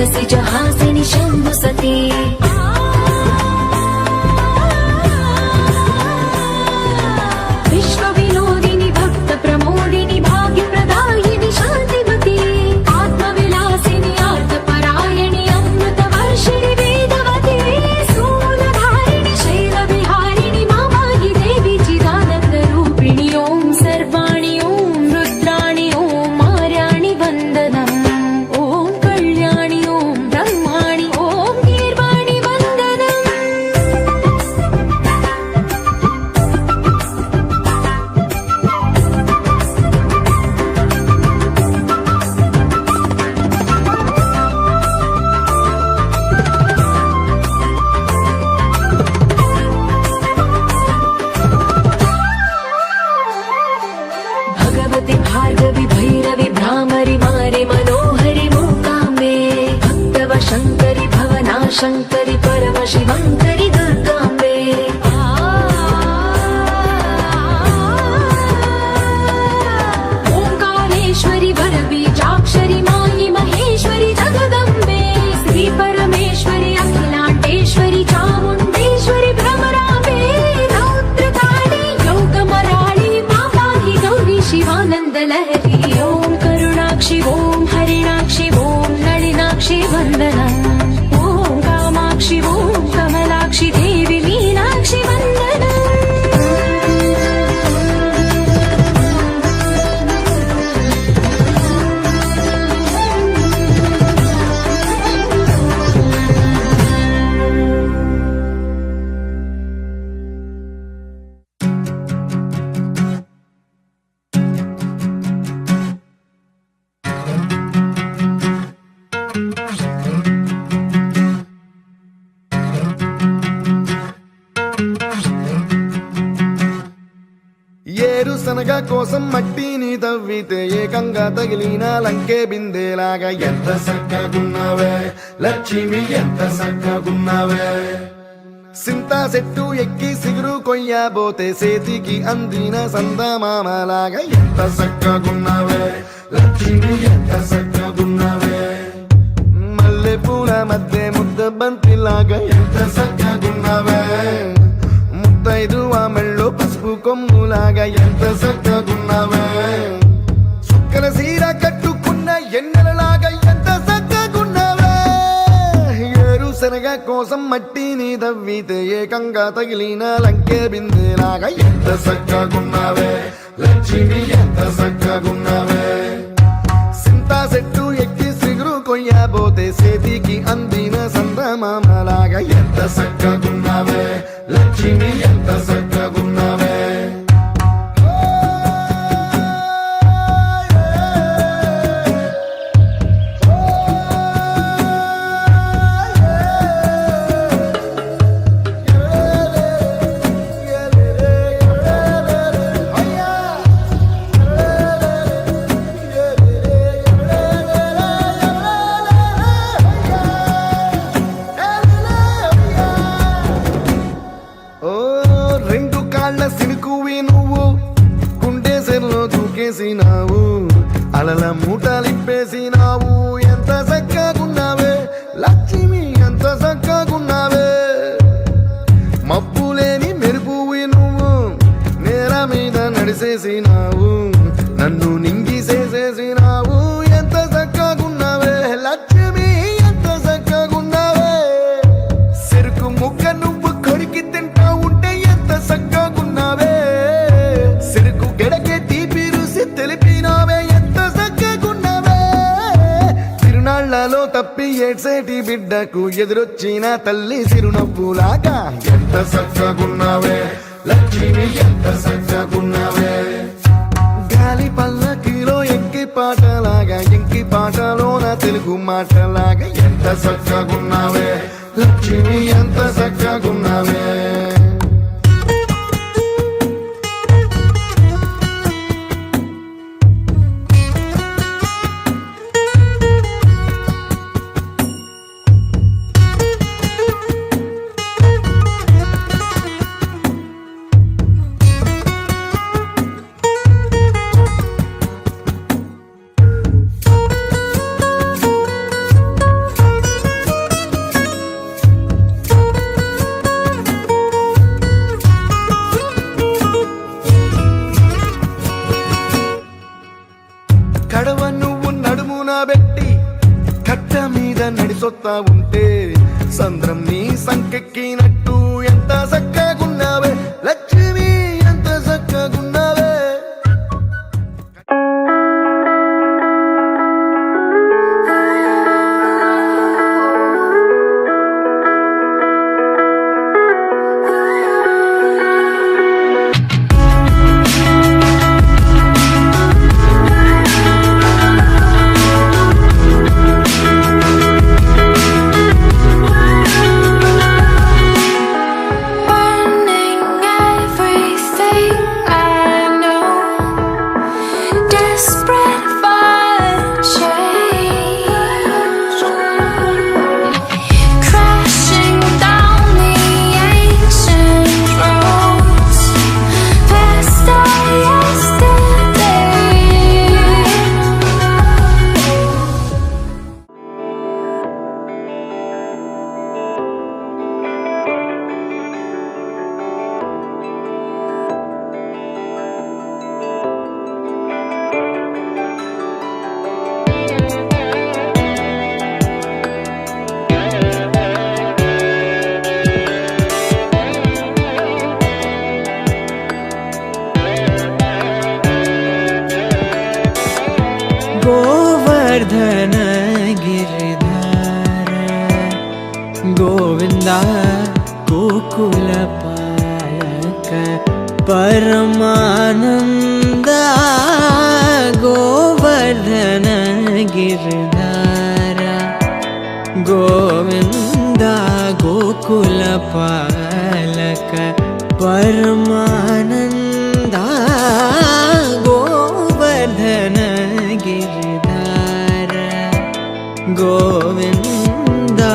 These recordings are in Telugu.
तुलसी जहासिनी शंभु सती विश्व विनोदिनी भक्त प्रमोदिनी भाग्य प्रदायिनी शांतिमती आत्मविलासिनी आर्तपरायणी अमृत वर्षिणी वेदवती स्थूलधारिणी शैल विहारिणी मामाहि देवी चिदानंद रूपिणी ओम सर्वाणि ओम रुद्राणि ओम मार्याणि वंदनम् ओम कल्याणि ओम ब्रह्माणि ओम गीर्वाणि वंदनम् भगवति भार्गवि भैरवि भ्रामरि मारि मनोहरि मूकाम्बे भक्तव शङ्करि भवना शङ्करि परम शिवङ्करि दुर्गाम्बे ओङ्कारेश्वरि वरबीजाक्षरि मायि महेश्वरि जगदम्बे श्री परमेश्वरि अखिलाण्डेश्वरि चामुण्डेश्वरि भ्रमराम्बे रौद्रकाली योगमराळि मापाहि गौरी शिवानन्द लहरी ओम करुणाक्षि ओम हरिणाक्षि ओम नलिनाक्षि वन्दनम् ओम कामाक्षि ओम कमलाक्षि देवी मीनाक्षि वन्दनम् ఏరుశనగ కోసం మట్టిని తవ్వితే ఏకంగా తగిలిన లంకే బిందేలాగా ఎంత చక్కగున్నావే లక్ష్మి ఎంత చక్కగున్నావే సింతా చెట్టు ఎక్కి సిగురు కొయ్యబోతే చేతికి అందిన సందమామలాగా ఎంత చక్కగున్నావే లక్ష్మి ఎంత చక్కగున్నావే మల్లె పూల మధ్య ముద్ద బంతిలాగా ఎంత చక్కగున్నావే ముద్దైదు మెళ్ళో పసుపు కొమ్ములాగా ఎంత చక్కగున్నావే చుక్కల సీర కట్టుకున్న ఎన్నెలలాగా ఎంత చక్కగున్నావే ఏరుశనగ కోసం మట్టిని తవ్వితే ఏకంగా తగిలిన లంకే బిందెలాగా ఎంత చక్కగున్నావే లక్ష్మి ఎంత చక్కగున్నావే సింతా చెట్టు ఎక్కి సిగురు కొయ్యబోతే చేతికి అందిన సందమామలాగా ఎంత చక్కగున్నావే లక్ష్మి ఎంత చక్కగున్నావే దూకేసినావు అలల మూటలిప్పేసినావు ఎంత చక్కగున్నావే లక్ష్మి ఎంత చక్కగున్నావే మబ్బులేని మెరుపువి నువ్వు నేల మీద నడిసేసినావు నన్ను నింగిసేసేసినావు ఎంత చక్కగున్నావే లక్ష్మి ఎంత చక్కగున్నావే చెరుకు ముక్క నువ్వు కొరికి తింటా ఉంటే ఎంత చక్కగున్నావే చెరుకు గెడకే తీపి రుసి తెలిపినావే ఎంత చక్కగున్నావే తిరునాళ్లలో తప్పి ఏడ్సేటి బిడ్డకు ఎదురొచ్చిన తల్లి చిరునవ్వులాగా ఎంత చక్కగున్నావే లక్ష్మి ఎంత చక్కగున్నావే గాలి పల్లకిలో ఎంకి పాటలాగా ఎంకి పాటలోన తెలుగు మాటలాగా ఎంత చక్కగున్నావే లక్ష్మి ఎంత చక్కగున్నావే మీద నడిసొత్తా ఉంటే సంద్రం నీ సంకెక్కినట్టు ఎంత చక్కగున్నావే లక్ష్మి, ఎంత చక్కగున్నావే. Burning everything I know, desperate for change, crashing down the ancient roads past our yesterday. Govardhan Giridhar Govinda Gokul पालक परमानंद गोवर्धन गिरिधर गोविंदा गोकुल पालक परमानंद गोवर्धन गिरिधर गोविंदा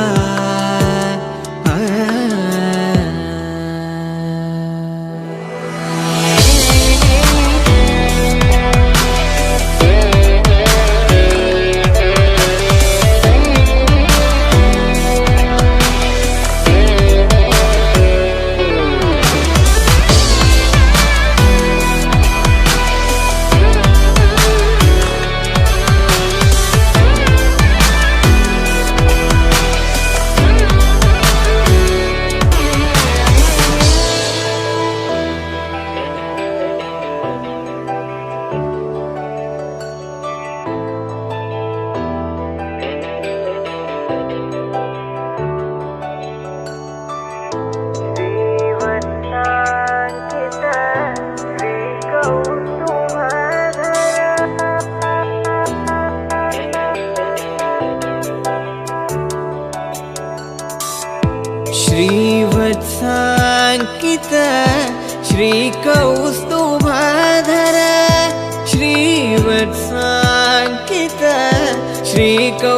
श्रीवत्साङ्कित श्रीकौस्तुभधर श्रीवत्साङ्कित श्रीकौस्तुभधर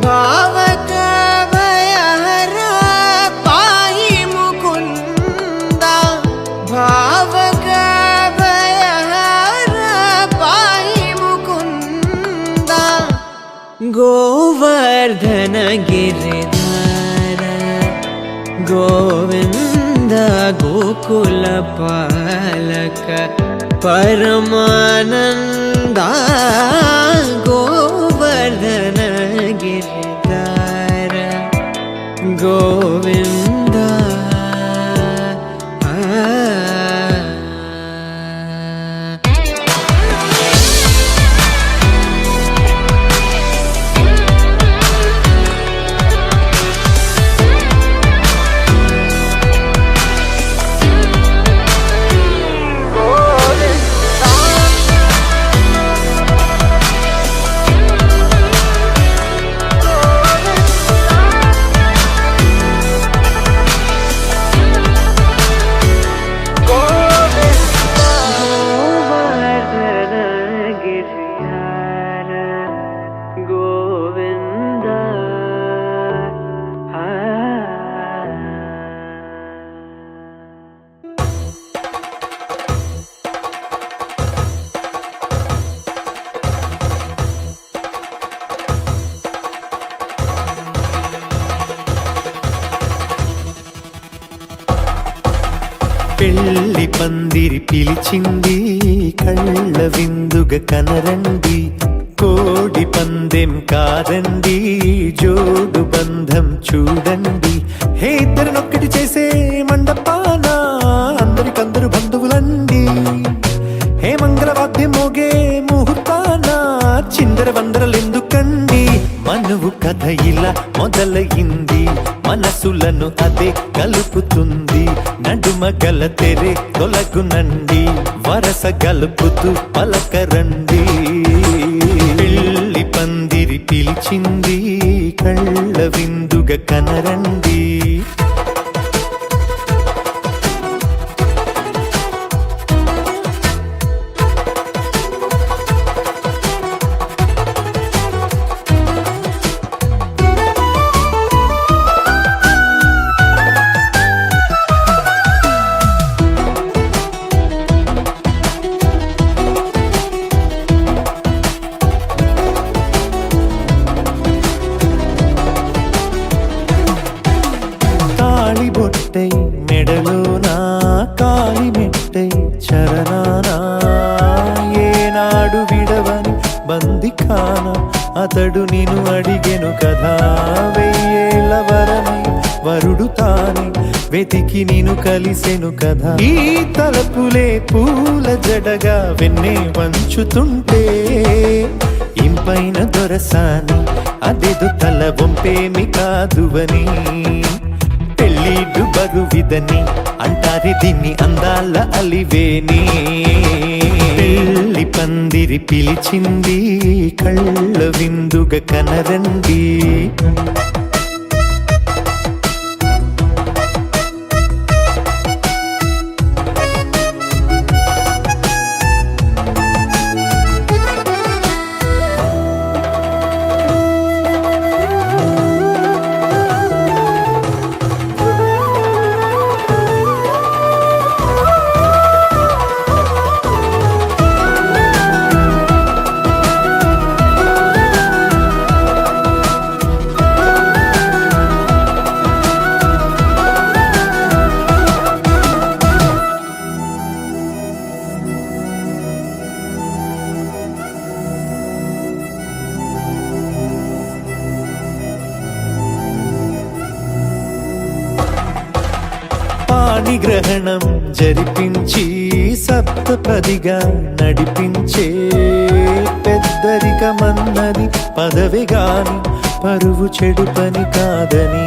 भावक भयहर पाहि मुकुन्दा भावक भयहर पाहि मुकुन्दा गोवर्धन गिरिधर गोविंद गोकुल पालक परमानंद गोवर्धन गिरिधर गोविंद పెళ్లి పందిరి పిలిచింది కళ్ళ విందుగ కనరండి కోడి పందెం కాదండి, జోడు బంధం చూడండి. హే ఇద్దరినొక్కటి చేసే మండపాన అందరికందరు బంధువులండి. హే మంగళవాద్యం మోగే ముహూర్తాన చిందర వందరలెందుకండి. మనువు కథ ఇలా మొదలయింది, మనసులను అదే కలుపుతుంది. నడుమ గల తెరే తొలగునండి, వరస గలుపుతూ పలకరండి. పెళ్లి పందిరి పిలిచింది, కళ్ళ విందుగా కనరండి. బొట్టై మెడలోనా కాలి మెట్టై చరణానా, ఏనాడు విడవని బందిఖాన అతడు నిన్ను అడిగెను కదా. వెయ్యేళ్ళ వరమై వరుడు తానే వెతికి నిన్ను కలిసెను కదా. ఈ తలపులే పూల జడగా వెన్నే వంచుతుంటే ఇంపైన దొరసాని అదేదో తల వంపేమి కాదువని. పెళ్ళిడు బరువిదని అంటారే దీన్ని అందాల అలివేని. పెళ్లి పందిరి పిలిచింది, కళ్ళ విందుగా కనరండి. పాణిగ్రహణం జరిపించి సప్తపదిగా నడిపించే పెద్దరికమన్నది పదవి గాని పరువు చెడు పని కాదని.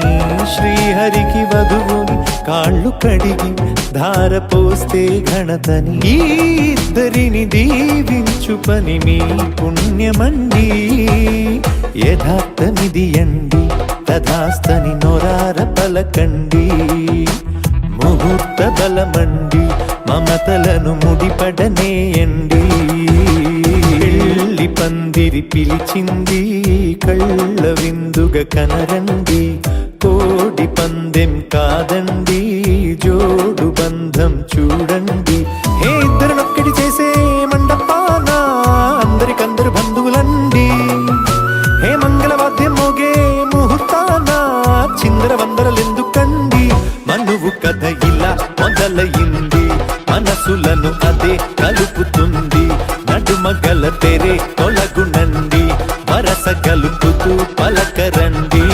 శ్రీహరికి వధువుని కాళ్ళు కడిగి ధార పోస్తే ఘనతని. ఈ ఇద్దరిని దీవించు పని మీ పుణ్యమండి. యథార్థమిది అండి, తథాస్తని నొరార పలకండి. ముహూర్త బలమండి, మమతలను ముడిపడనేయండి. పెళ్లి పందిరి పిలిచింది, కళ్ళ విందుగా కనరండి. కోడి పందెం కాదండి, జోడు బంధం చూడండి. హే ఇద్దరినొక్కటి చేసే మండపాన అందరికందరు బంధువులండి. హే మంగళవాద్యం మోగే ముహూర్తాన చిందర వందరలెందుకండి. మనువు కథ ఇలా మొదలయింది, మనసులను అదే కలుపుతుంది. నడుమ గల తెరే తొలగునండి, వరస గలుపుతూ పలకరండి.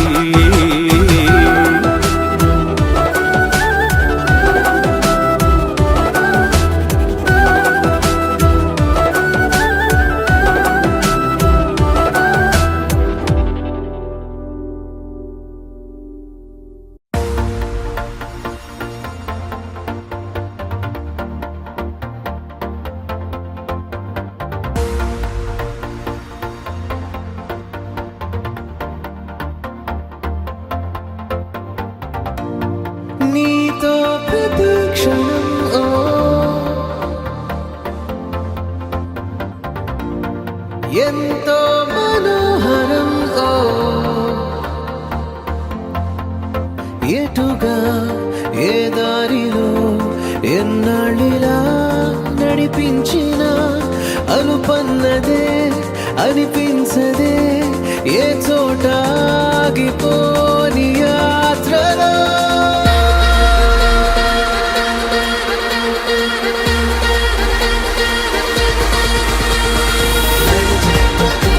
నీతో ప్రతి క్షణం ఎంతో మనోహరం. ఎటుగా ఏ దారిలో ఎన్నాళ్ళిలా నడిపించిన అలుపన్నదే అనిపించదే. ఏ చోట ఆగిపోని యాత్రలో ప్రతి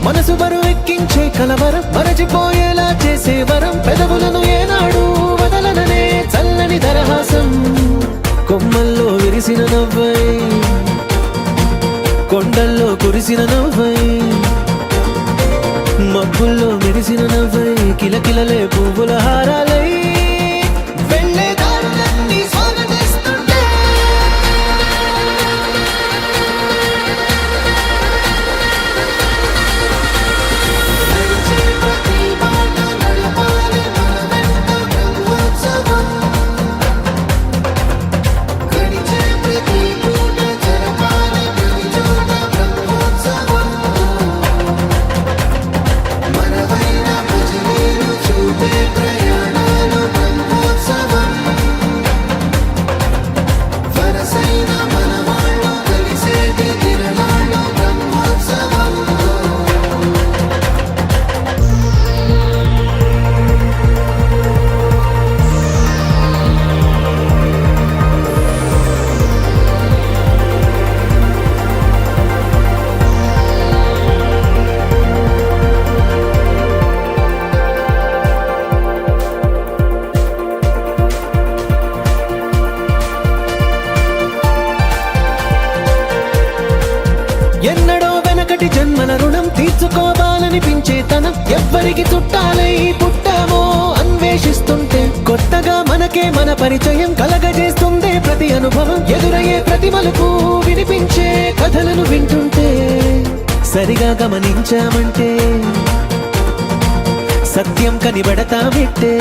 మనసు బరువు ఎక్కించే కలవరం, మరచిపోయేలా చేసే వరం, పెదవులను ఏనాడు వదలననే చల్లని దరహాసం. కొమ్మల్లో విరిసిన నవ్వై, కొండల్లో కురిసిన నవ్వై, మబ్బుల్లో మెరిసిన నవ్వై, కిలకిలలే పువ్వుల హారాలై వెళ్ళే దారులన్నీ స్వాగతిస్తుంటే. ఎన్నడో వెనకటి జన్మల రుణం తీర్చుకోవాలనిపించే తనం, ఎవ్వరికి చుట్టాలై పుట్టామో అన్వేషిస్తుంటే, కొత్తగా మనకే మన పరిచయం కలగజేస్తుందే ప్రతి అనుభవం. ఎదురయ్యే ప్రతి మలుపు వినిపించే కథలను వింటుంటే, సరిగా గమనించామంటే సత్యం కనిపెడతామిట్టే.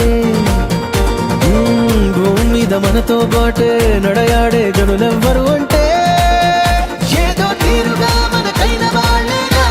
భూమి మీద మనతో పాటే నడయాడే జనులెవ్వరు అంటే ఏదో తీరుగా మనకైన వాళ్ళేగా.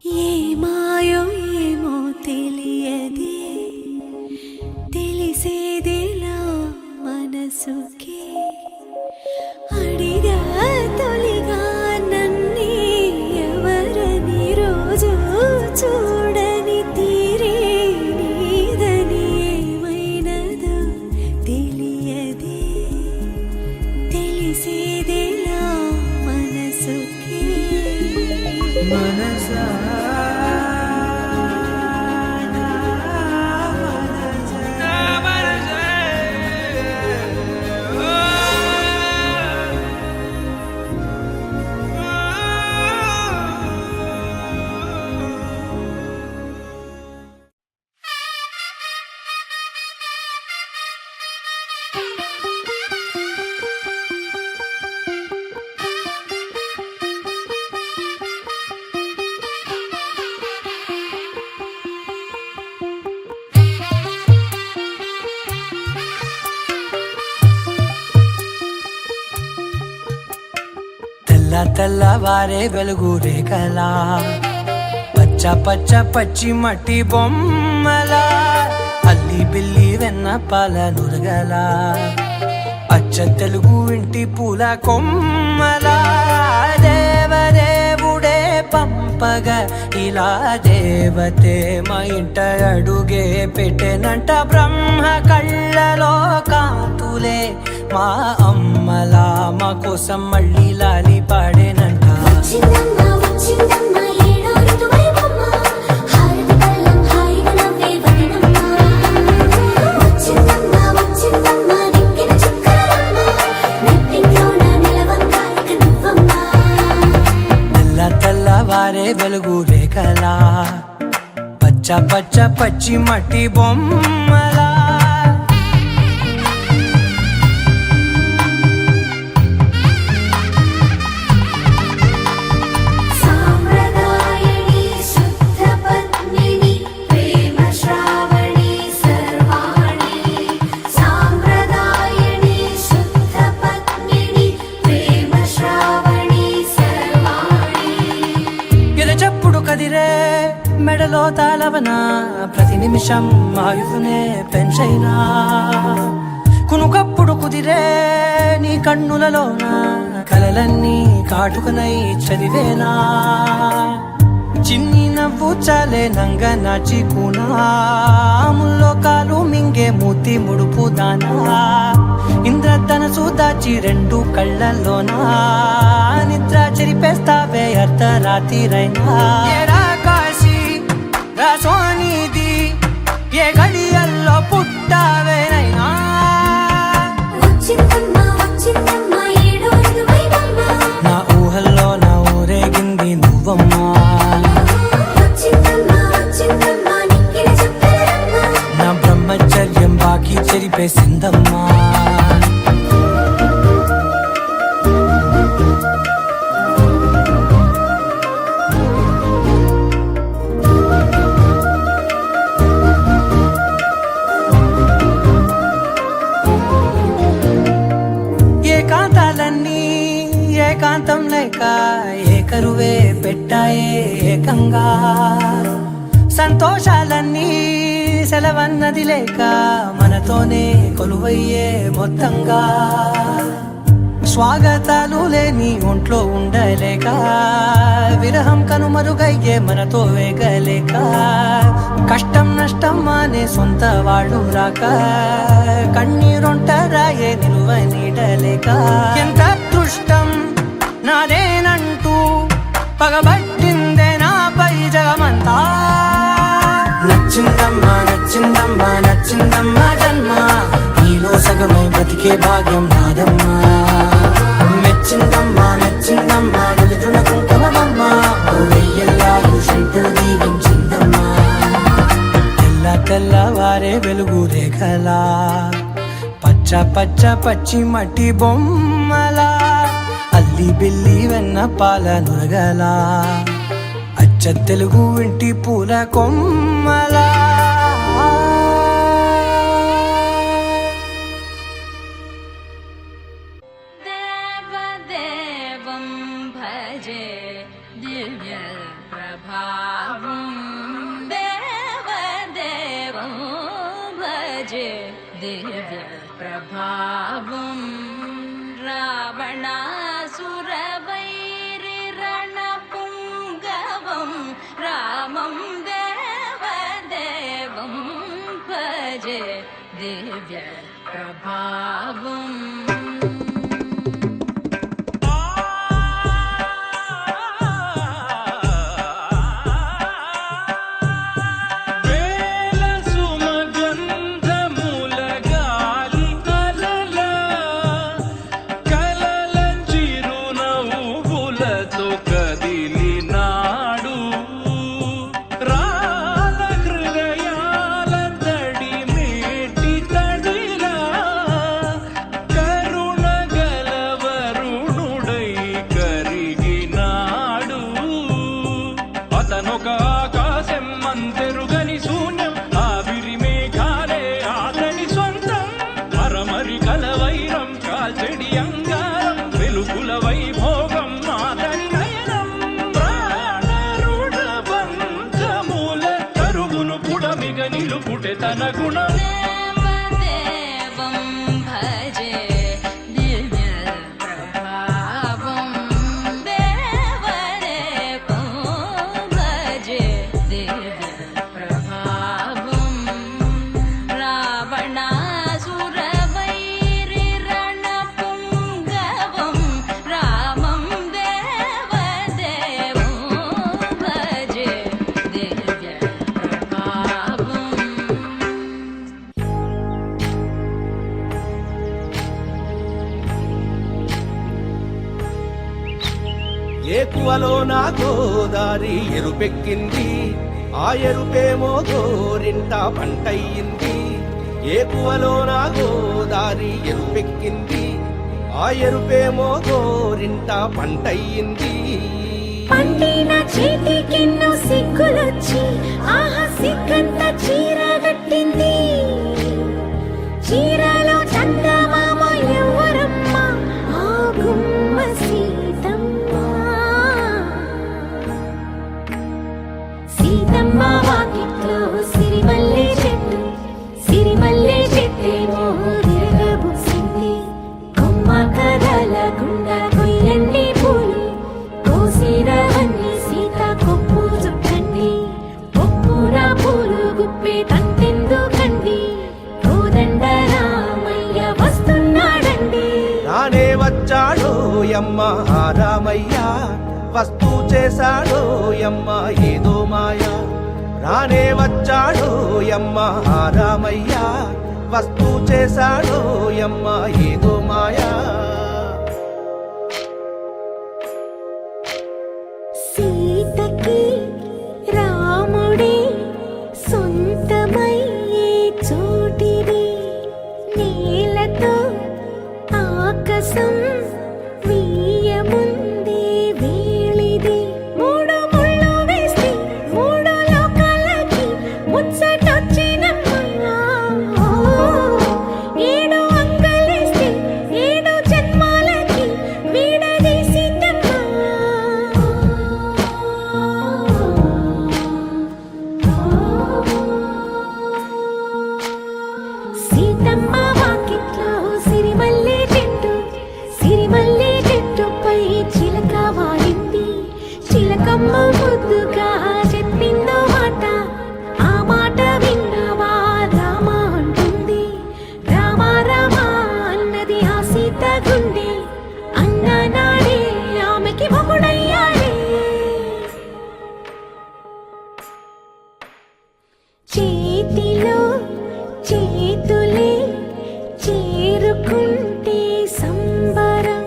ఏ మాయో ఏమో తెలియదే, తెలిసేదేలా మనసుకే. అడిగా తొలిగా నన్నే ఎవరని, రోజు చూడని తీరే నీదని, ఏమైనదో తెలియదే, తెలిసేదేలా మనసుకే. మనసా తెల్లవారే వెలుగు రేఖలా, పచ్చ పచ్చ పచ్చి మట్టి బొమ్మలా, అల్లి బిల్లి వెన్న పాల నురగలా, అచ్చ తెలుగు ఇంటి పూల కొమ్మలా. దేవదేవుడే పంపగా ఇలా దేవతే మా ఇంట అడుగే పెట్టెనంట. బ్రహ్మ కళ్ళలో కాంతులే మా అమ్మలా, మా కోసం మళ్ళీ లాలి పాడేనంట. వచ్చిందమ్మా వచ్చిందమ్మా ఏడో ఋతువైవమ్మా, హారతి పళ్ళం హాయిగా నవ్వే వదినమ్మా. వచ్చిందమ్మా వచ్చిందమ్మా నెక్కిన చుక్కలమ్మా, నెట్టింట్లోన నిలవంగా ఇక నువ్వమ్మా. తెల్లవారే వెలుగు రేఖలా, పచ్చ పచ్చ పచ్చి మట్టి బొమ్మలా. సాంప్రదాయని శుద్ధ పద్మిని ప్రేమ శ్రావణి సర్వ గుండెలో తాళవన ప్రతి నిమిషం ఆయువునే పెంచైనా కునుకప్పుడు కుదిరే నీ కన్నులలోన కలలన్నీ కాటుకనై చదివేనా చిన్ని నవ్వు చాలే నంగ నాచి ముల్లోకాలు మింగే మూతి ముడుపు దానా ఇంద్రధనసు దాచి రెండు కళ్ళల్లోనా నిద్ర చెరిపేస్తావే అర్ధరాత్రిరైనా ఏరా కాశీ రా సోనిది ఏ గడియల్లో పుట్టావేనైనా వచ్చిందమ్మా వచ్చిందమ్మా ఏడో ఋతువైవమ్మా నా ఊహల్లో నా ఊరేగింది నువ్వమ్మా వచ్చిందమ్మా వచ్చిందమ్మా నిక్కిన చుక్కలమ్మా నా బ్రహ్మచర్యం బాకీ చెరిపేసిందమ్మా ఏకాంతాలన్నీ ఏకాంతం లేక ఏకరువే పెట్టాయే ఏకంగా సంతోషాలన్నీ సెలవన్నది లేక మనతోనే కొలువయ్యే మొత్తంగా స్వాగతాలు లేని ఒంట్లో ఉండలేక విరహం కనుమరుగయ్యే మనతో వేగలేక కష్టం నష్టం అనే సొంత వాడు రాక కన్నీరొంటరాయే నిలువ నీడలేక ఎంత అదృష్టం నాదేనంటూ పగబట్టిందే నాపై జగమంతా నచ్చిందమ్మా నచ్చిందమ్మా నచ్చిందమ్మా జన్మ నీలో సగమై బతికే భాగ్యం నాదమ్మా మెచ్చిందమ్మా మెచ్చిందమ్మా నిలుచున్న కుంకుమమ్మా వెయ్యల్లాలు శంకులు దీవించిందమ్మా తెల్ల తెల్లవారే వెలుగు రేఖలా పచ్చ పచ్చ పచ్చి మట్టి బొమ్మలా అల్లి బిల్లి వెన్న పాల నురగలా అచ్చ తెలుగు ఇంటి పూల కొమ్మలా దేవదేవం భజే దివ్య ప్రభావం దేవదేవం భజే దివ్య ప్రభావం రావణాసురవైరి రణపుంగవం రామం దేవదేవం భజే దివ్య ప్రభావం వేల సుమగంధముల గాలి అలల కలల చిరునవ్వులతో కదిలినాడు రాల హృదయాల తడి మేటి తడిలా కరుణ గలవరుణుడై కరిగినాడు అతనొక ఆకాశం మంతెరుగని శూన్యం ఆవిరి మేఘాలే ఆతని సొంతం మరమరి కలవైరం కాల్చెడి అంగారం వెలుగుల వైభోగం ఆతని నయనం ప్రాణరుణ బంధముల కరువును పుడమిగ నిలుపుటె తన గుణం దేవదేవం భజే దివ్య ప్రభావం దేవదేవం భజే దివ్య ప్రభావం రావణాసురవైరి రణపుంగవం రామం దేవదేవం భజే దివ్య ప్రభావం ఏకువలో నా గోదారి ఎరుపెక్కింది ఆ ఎరుపేమో గోరింట పంటయ్యింది ఏకువలో నా గోదారి ఎరుపెక్కింది ఆ ఎరుపేమో గోరింట పంటయ్యింది పండిన చేతికెన్నో సిగ్గులొచ్చి ఆహా సిగ్గంత చీర కట్టింది చీరలో చందమామ ఎవరమ్మ ఆ గుమ్మ సీతమ్మ సీతమ్మ యమ్మ ఆ రామయ్య వస్తూ చేశాడో యమ్మ ఏదో మాయ రానే వచ్చాడో యమ్మ ఆ రామయ్య వస్తూ చేశాడో యమ్మ ఏదో మాయా సీతకి రాముడే సొంతమయ్యే చోటిది నేలతో ఆకాశం వీయముందే వేళిది మూడు ముళ్ళు వేస్తే మూడు లోకాలకి ముచ్చటొచ్చినమ్మా ఏడు అంగలేస్తే ఏడు జన్మాలకి వీడదీసిందమ్మా సీతమ్మ వాకిట్లో సిరిమల్లె చెట్టుపై చిలక వాలింది చిలకమ్మ ముద్దుగా చెప్పిందో మాట ఆ మాట విన్నవా రామ అంటుంది రామ రామ అన్నది ఆ సీత గుండె అన్న నాడే ఆమెకి మొగుడయ్యాడే చేతిలో చేతులే చేరుకుంటే సంబరం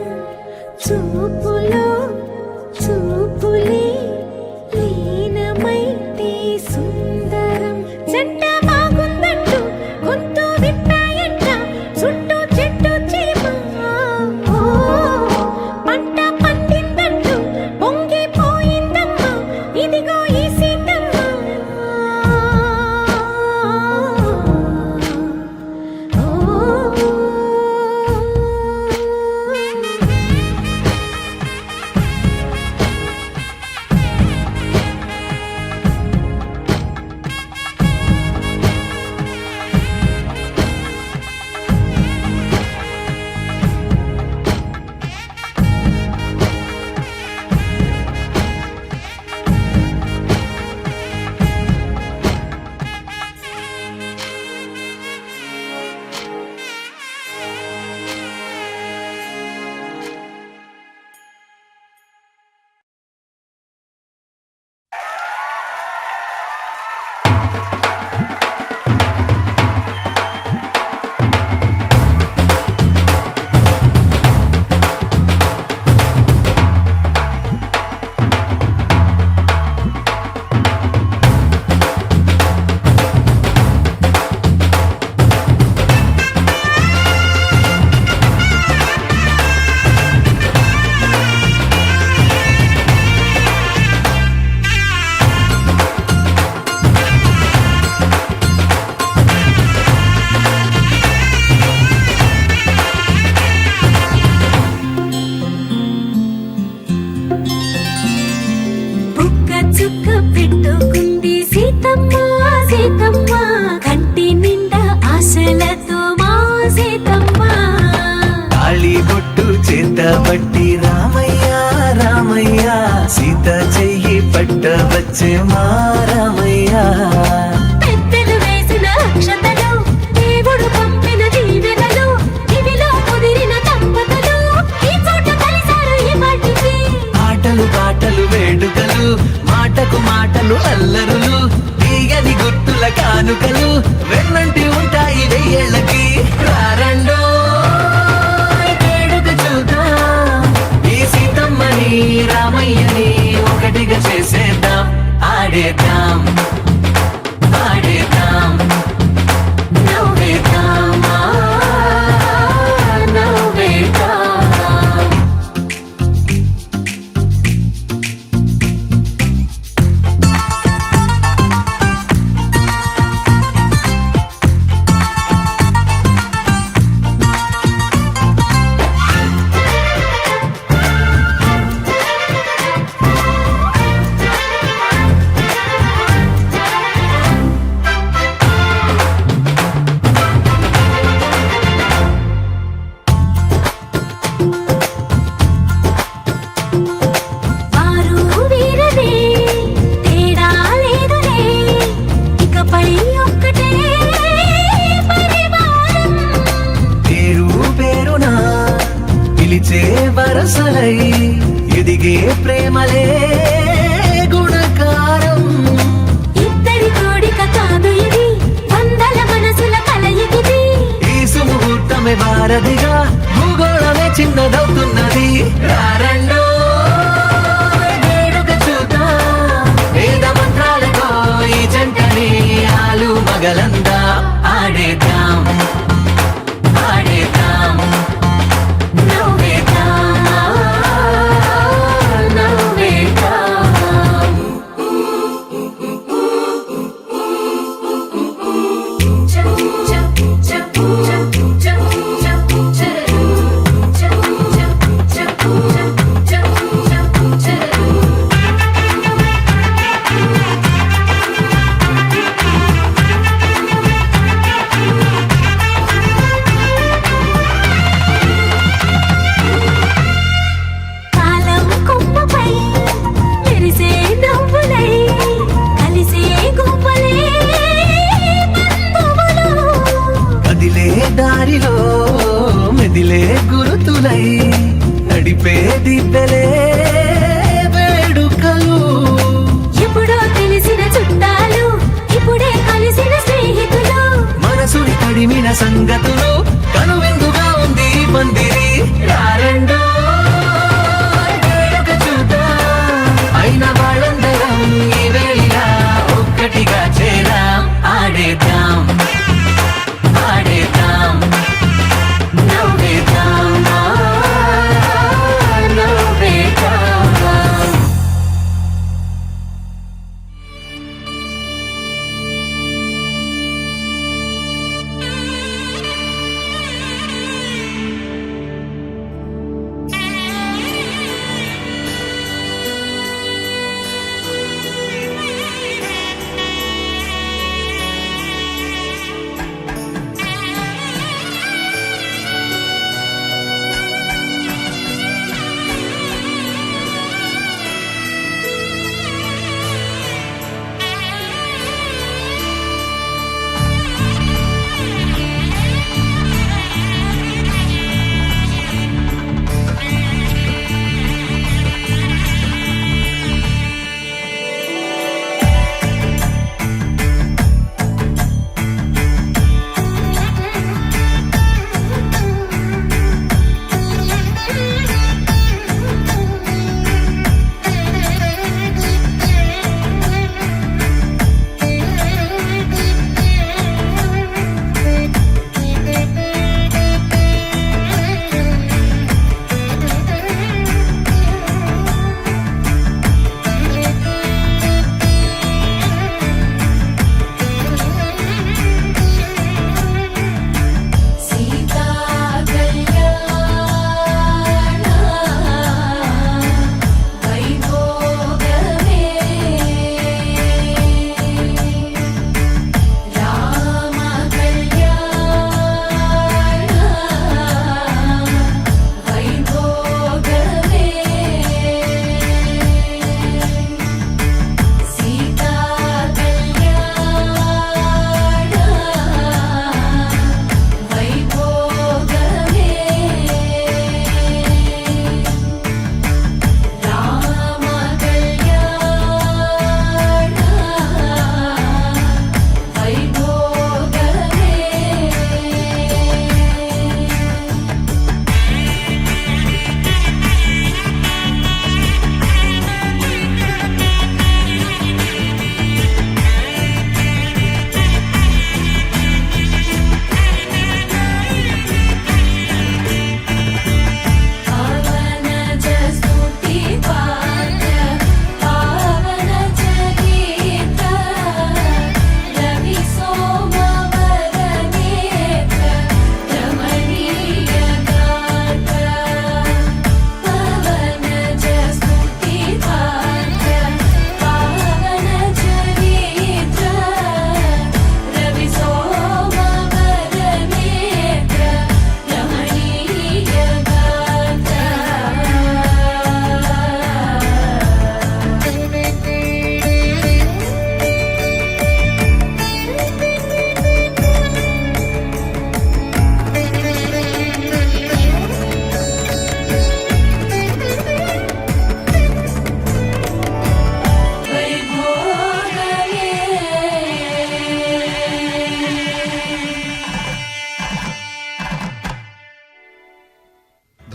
చూపులో చూపులే లీనమైతే సుందరం జంట బాగుందంటూ గొంతు విప్పాయంట చుట్టూ చెట్టు చీమ పంట పండిందంటూ పొంగిపోయిందమ్మా ఇదిగో ఈ సీతమ్మ చుక్క పెట్టుకుంది సీతమ్మ సీతమ్మ కంటి నిండా ఆశలతో మా సీతమ్మ తాళిబొట్టు చేతబట్టి రామయ్య రామయ్య సీత చెయ్యి పట్టవచ్చే మా రామయ్య పెద్దలు వేసిన అక్షతలు దేవుడు పంపిన దీవెనలు ఇవిలో కుదిరిన దంపతులు ఈ చోట కలిసారు ఈ మాటికి ఆటలు పాటలు వేడుకలు మాటకు మాటలు అల్లరులు తీయని గుర్తుల కానుకలు వెన్నంటి ఉంటాయి వెయ్యేళ్ళకి రారండో వేడుక చూద్దాం ఈ సీతమ్మని రామయ్యని ఒకటిగా చేసేద్దాం ఆడేద్దాం శ్వాసలై ఎదిగే ప్రేమలే గుణకారం. ఇద్దరి కోడిక కాదు ఇది, వందల మనసుల కలయికిది. ఈ సుముహూర్తమే వారధిగా భూగోళమే చిన్నదవుతున్నది. రారండో వేడుక చూద్దాం, వేద మంత్రాలతో ఈ జంటని ఆలు మగలందా ఆడేద్దాం ఆడేద్దాం. నవ్వేద్దాం, నవ్వేద్దాం.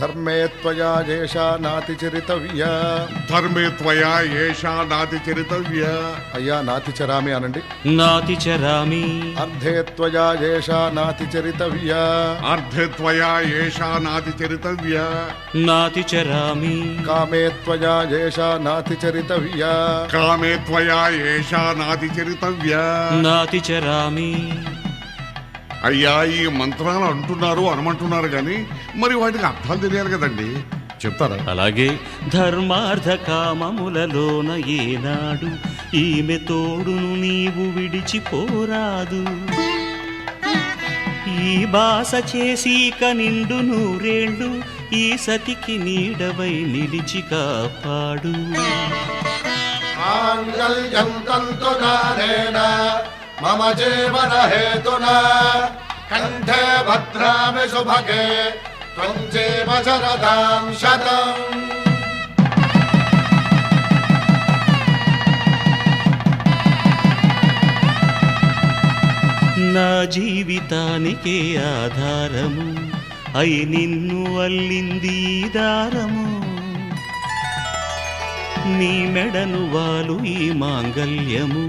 ధర్మే త్వయా ఏషా నాతి చరితవ్య. ధర్మే త్వయా ఏషా నాతి చరితవ్య. అయ్యా నాతి చరామి అనండి. నాతి చరామి. అర్ధే త్వయా ఏషా నాతి చరితవ్య. అర్ధే త్వయా ఏషా నాతి చరితవ్య. నాతి చరామి. కామే త్వయా ఏషా నాతి చరితవ్య. కామే త్వయా ఏషా నాతి చరితవ్య. నాతి చరామి. అయ్యా ఈ మంత్రాలు అంటున్నారు అనమంటున్నారు కానీ మరి వాటికి అర్థాలు తెలియాలి కదండి, చెప్తారా? అలాగే ధర్మార్థ కామములలోన ఏనాడు ఈమె తోడును నీవు విడిచిపోరాదు. ఈ బాస చేసి కనిండు నూరేళ్ళు ఈ సతికి నీడవై నిలిచి కాపాడు. మాంగళ్యం తంతునానేన మమ జీవన హేతునా కంఠే భద్రామి శుభగే త్వం జీవ శరదాం శతం. నా జీవితానికే ఆధారము అయి నిన్ను అల్లింది ఈ దారము. నీ మెడను వాలు ఈ మాంగల్యము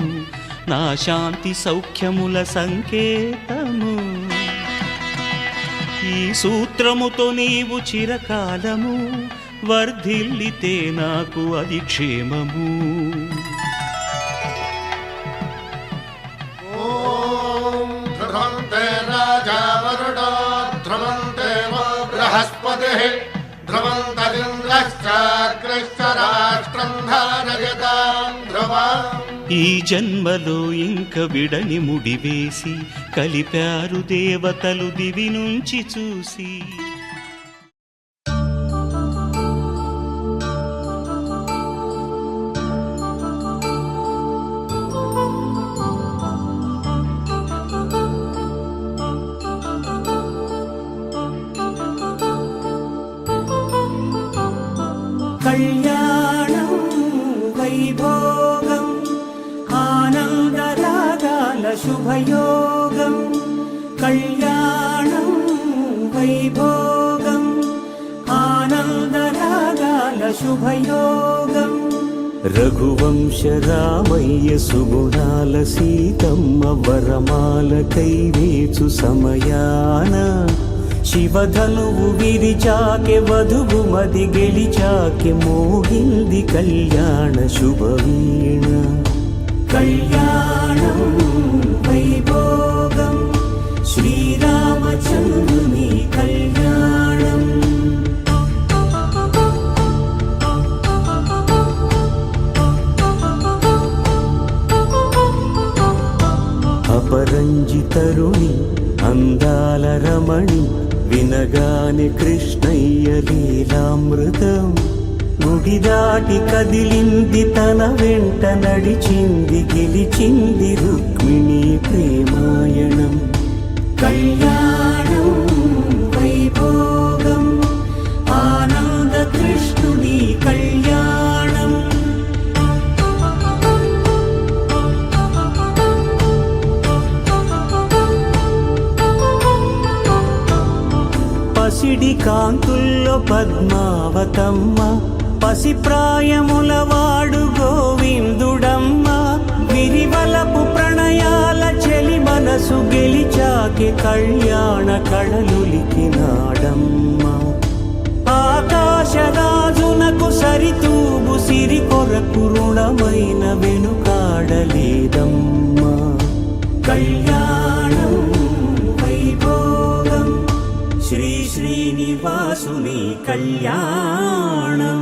నా శాంతి సౌఖ్యముల సంకేతము. ఈ సూత్రముతో నీవు చిరకాలము వర్ధిల్లితే నాకు అది క్షేమము. ఓం ధ్రువంతే రాజా వరుడో ధ్రువంతే వో బృహస్పతిః ధ్రువంతరింద్రశ్చాగ్రశ్చ రాష్ట్రం ధారయతాం ధ్రువం. ఈ జన్మలో ఇంక విడని ముడివేసి కలిపారు దేవతలు దివి నుంచి చూసి. కళ్యాణం వైభోగం ఆనందరాగాల శుభయోగం. కళ్యాణం వైభోగం ఆనందరాగాల శుభయోగం. రఘువంశ రామయ్య సుగుణాల సీతమ్మ వరమాల కైవేచు సమయాన శివధనువు విరిచాకె వధువు మది గెలిచాకె మోగింది కళ్యాణ శుభవీణ. కళ్యాణం వైభోగం శ్రీరామచంద్రుని కళ్యాణం. అపరంజి తరుణి అందాల రమణి వినగానే కృష్ణయ్య లీలామృతం. గుడి దాటి కదిలింది తన వెంట నడిచింది గెలిచింది రుక్మిణి ప్రేమాయణం. కళ్యాణం వైభోగం ఆనంద కృష్ణుని కళ్యాణం. పసిడి కాంతుల్లో పద్మావతమ్మ పసి ప్రాయముల వాడు గోవిందుడమ్మ. విరివలపు ప్రణయాల చెలి మనసు గెలిచాకే కళ్యాణ కళలులికినాడమ్మ. ఆకాశరాజునకు సరితూగు సిరి కొరకు రుణమైన వెనుకాడలేదమ్మా. కళ్యాణం వైభోగం శ్రీ శ్రీనివాసుని కళ్యాణం.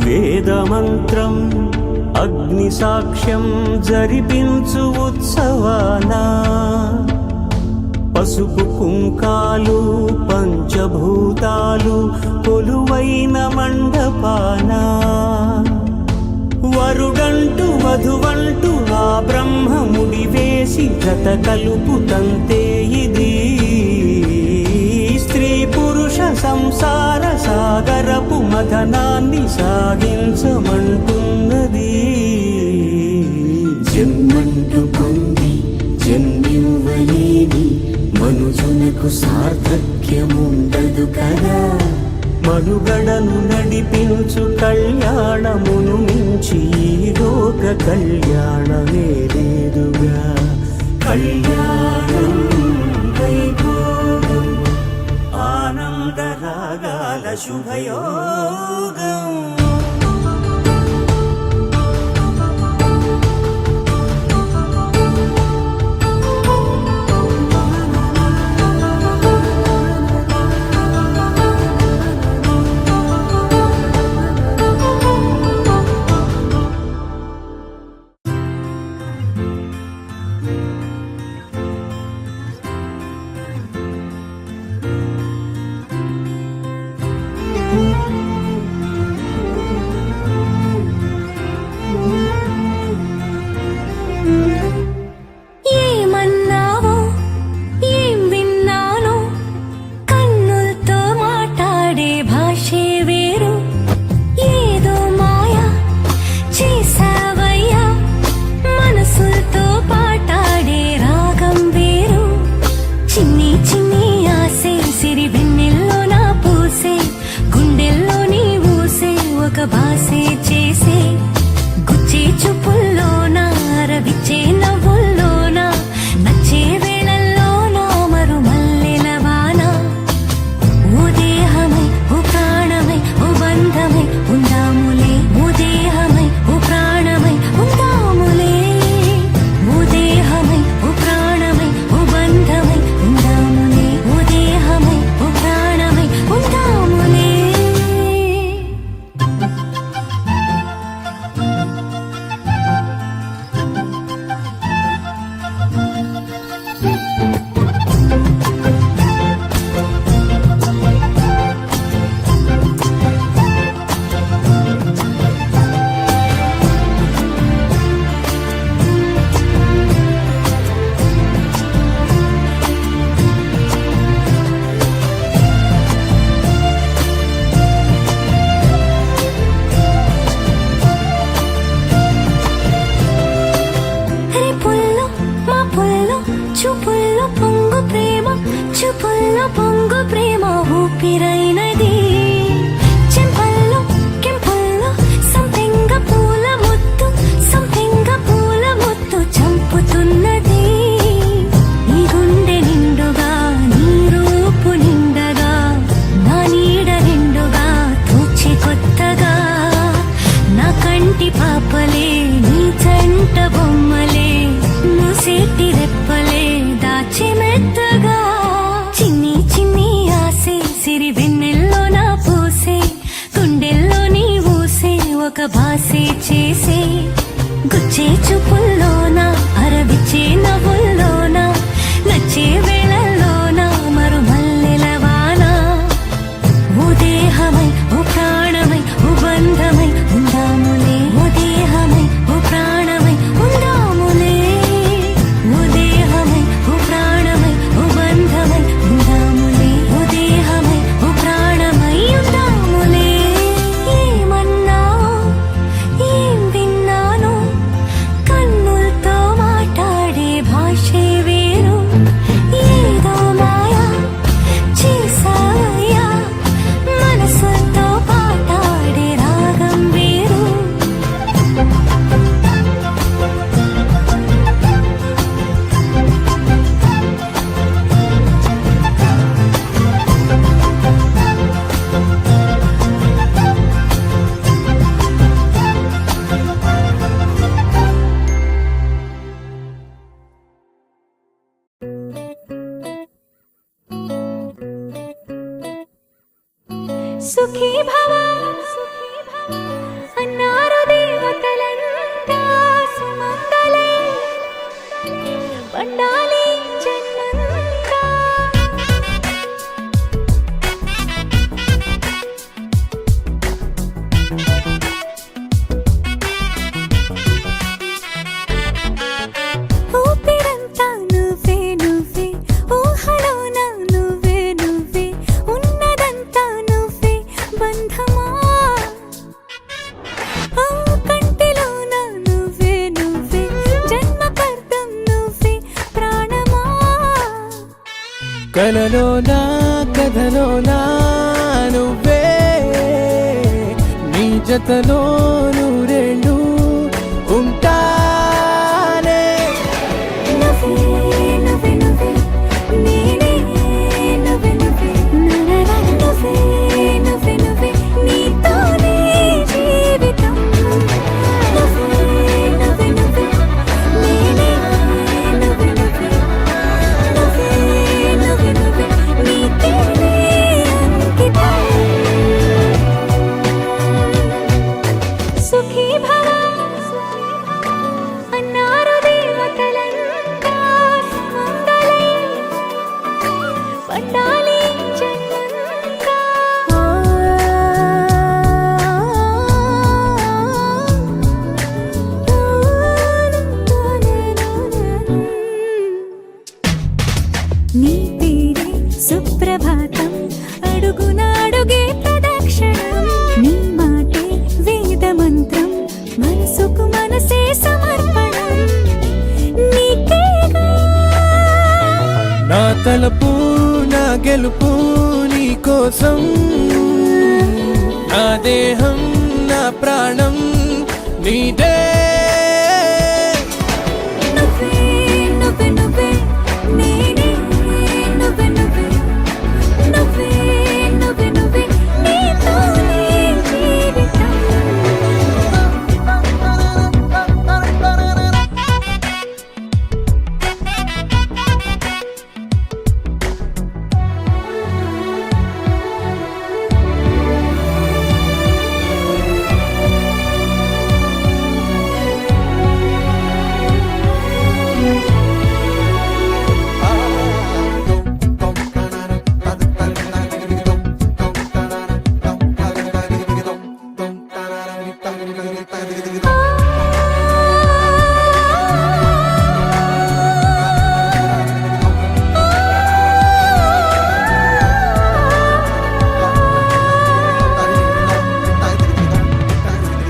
వేదమంత్రం అగ్ని సాక్ష్యం జరిపించు ఉత్సవానా. పసుపు కుంకాలు పంచభూతాలు కొలువైన మండపానా. వరుడంటూ వధువంటూ ఆ బ్రహ్మముడి వేసి జత కలుపు తంతే ఇది. సాగించమంటున్నది. జన్మంటూ పొంది జన్మివ్వలేని మనుజునకు సార్థక్యముండదు కదా. మనుగడను నడిపించు కళ్యాణమును మించి ఈ లోక కళ్యాణమే లేదుగా. కళ్యాణం వైభోగం ఆనంద రాగాల శుభయోగం. ఏమన్నావో ఏం విన్నానో కన్నులతో మాట్లాడే భాషే వేరు. ఏదో మాయా చేసావయ్యా మనసులతో పాటాడే రాగం వేరు. చిన్ని చిన్ని ఆసే సిరి వెన్నెల్లో నా పూసే గుండెల్లో నీ ఊసే ఒక భాసే చేసే. గుచ్చే చూపుల్లోన రవిచ్చే నవ్వుల్లోన నచ్చే వేళల్లోన మరు మల్లెల వాన. ఓ దేహమై ఓ ప్రాణమై ఓ బంధమై ఉందాములే. ఓ దేహమై ఓ ప్రాణమై ఉందాములే. ఓ దేహమై ఓ ప్రాణమై ఓ బంధమై ఉందాములే. ఓ దేహమై ఓ ప్రాణమై ఉందాములే. రేపుల్లో మా పుల్లో చూపుల్లో పొంగు ప్రేమ చూపుల్లో పొంగు ప్రేమ ఊపిరైనది. చెంపల్లో కెంపుల్లో సంపెంగ పూల ముత్తు సంపెంగ పూల ముత్తు చంపుతున్నది. నీ గుండె నిండుగా నీ రూపు నిండగా నా నీడ నిండుగా తూచి కొత్తగా నా కంటి పాపలే నీ జంట బొమ్మలే మూసేటి రెప్పలే దాచి మెత్తగా. చిన్ని చిన్ని ఆసే సిరి వెన్నెల్లో నా పూసే గుండెల్లో నీ ఊసే ఒక భాసే చేసే. గుచ్చే చూపుల్లోన అరవిచ్చే నవ్వుల్లోన నచ్చే వేళల్లోన మరు మల్లెల వాన. ఓ దేహమై ఓ ప్రాణమై ఓ బంధమై ఉందాములే. ఓ దేహమై ఓ ప్రాణమై ఉందాములే. ఓ దేహమై ఓ ప్రాణమై ఓ బంధమై ఉందాములే. ఓ దేహమై ఓ ప్రాణమై ఉందాములే. ఏమన్నావో ఏం విన్నానో కన్నులతో మాట్లాడే భాషే వేరు. ఏదో మాయా చేసావయ్యా మనసుతో పాటాడే రాగం వేరు. సుఖీ భవ అన్నారు దేవతలంతా సుమంగళే పండాలి జన్మంతా. ఊపిరంతా నువ్వే నువ్వే ఊహలోన నువ్వే నువ్వే ఉన్నదంతా నువ్వే బంధమా. కలలోనా కథలోనా నువ్వే నీ జతలో నూరేళ్ళు ఉంటానే. నువ్వే నువ్వే నువ్వే నేనే నువ్వే నువ్వే నరరా నువ్వే నువ్వే నువ్వే నీతోనే జీవితం. నువ్వే నువ్వే నువ్వే నేనే నువ్వే నువ్వే నువ్వే నువ్వే నువ్వే నీకేనే అంకితం. సుఖీ భవ అన్నారు దేవతలంతా సుమంగళై పండాలి జన్మంతా. నీ పేరే సుప్రభాతం అడుగునాడుగే ప్రదక్షిణం. నీ మాటే వేద మంత్రం మనసుకు మనసే సమర్పణం. నీకేగా నా తలపు నా గెలుపు నీ కోసం, నా దేహం నా ప్రాణం నీదే. నువ్వే నువ్వే నువ్వే నేనే నువ్వే నువ్వే నువ్వే నువ్వే నువ్వే నీతోనే జీవితం.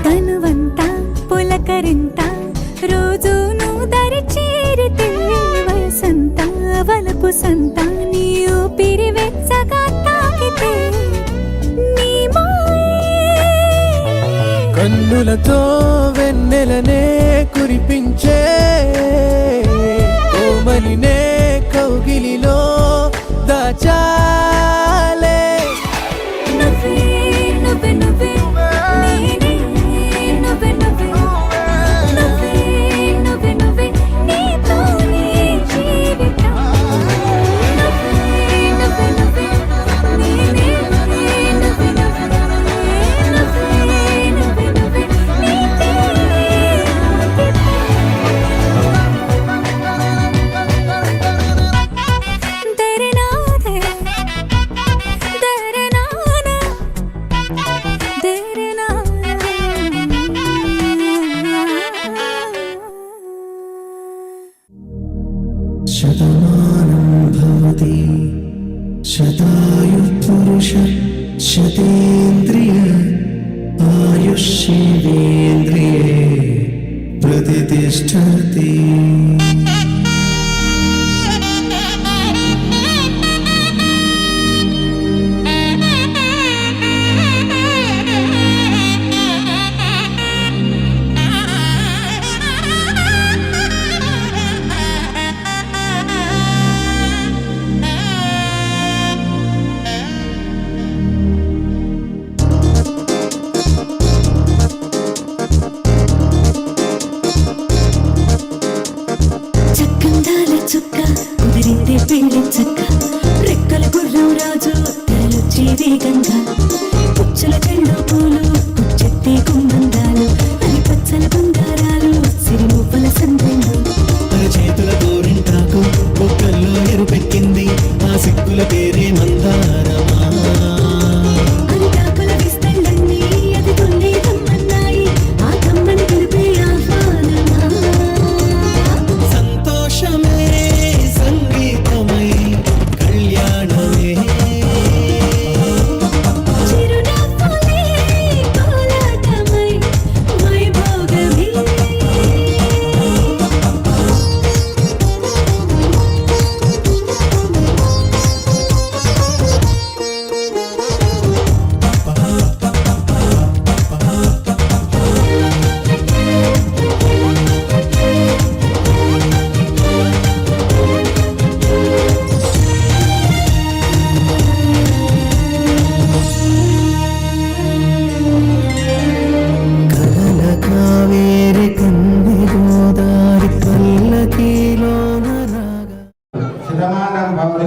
తనువంతా పులకరింత రోజు నువ్వు దరి చేరితే వసంత వలపు సంత నీ ఊపిరి వెచ్చగా తాకితే నీ మాయే కన్నులతో వెన్నెలనే కురిపించే కోమలినే కౌగిలిలో దాచాలే. నువ్వే నువ్వే నువ్వే నేనే నువ్వే నువ్వే నువ్వే నువ్వే నువ్వే నీతోనే జీవితం. నువ్వే నువ్వే నువ్వే నేనే నువ్వే నువ్వే నువ్వే నువ్వే నువ్వే నీకేనే అంకితం. దరినాదే దరినానా శతమానం భవతి శతాయుః పురుష శతేంద్రియ ఆయుష్యేంద్రియే ప్రతిష్టతి. చక్కందాల చుక్క కుదిరిందే పెళ్లి చక్క రెక్కల గుర్రం రాజు తెరలొచ్చి వేగంగా పుచ్చల చెండు పూలు పుచ్చెత్తే గుమ్మందాలు అని పచ్చల బంగారాలు సిరి మువ్వల సందెండు. తన చేతుల గోరింటాకు బొక్కల్లో ఎరుపెక్కింది ఆ సిక్కుల పేరే మందారమా. అరిటాకుల విస్తళ్ళన్నీ అది తొల్లి తమ్మన్నాయి ఆ తమ్మని పిలిపే ఆహ్వానమా. సంతోషమే సంగీతమై కళ్యాణమే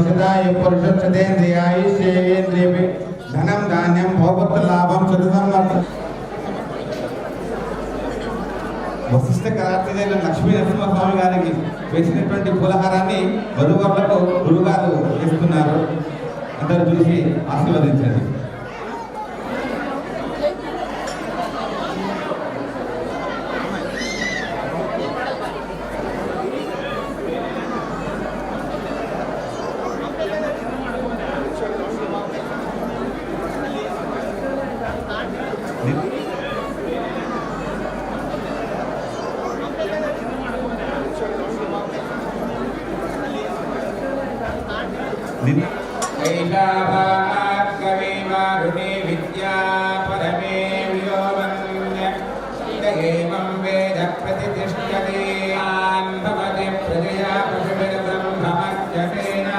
ఔషధాయ పురుషేంద్రియాయుష్యేంద్రియ ధనం ధాన్యం భోగత్వ లాభం చతుర్సంవర్ధ వశిష్ఠ కళార్థిదైన లక్ష్మీ నరసింహస్వామి గారికి వేసినటువంటి పూలహారాన్ని వధువరులకు గురుగారు ఇస్తున్నారు. అందరూ చూసి ఆశీర్వదించండి. కవిమారుణి విద్యా పరమే వ్యోమన్య ఏవం వేద ప్రతిష్ఠతే భవతి ప్రజయా పశుభిర్బ్రహ్మమర్చసేన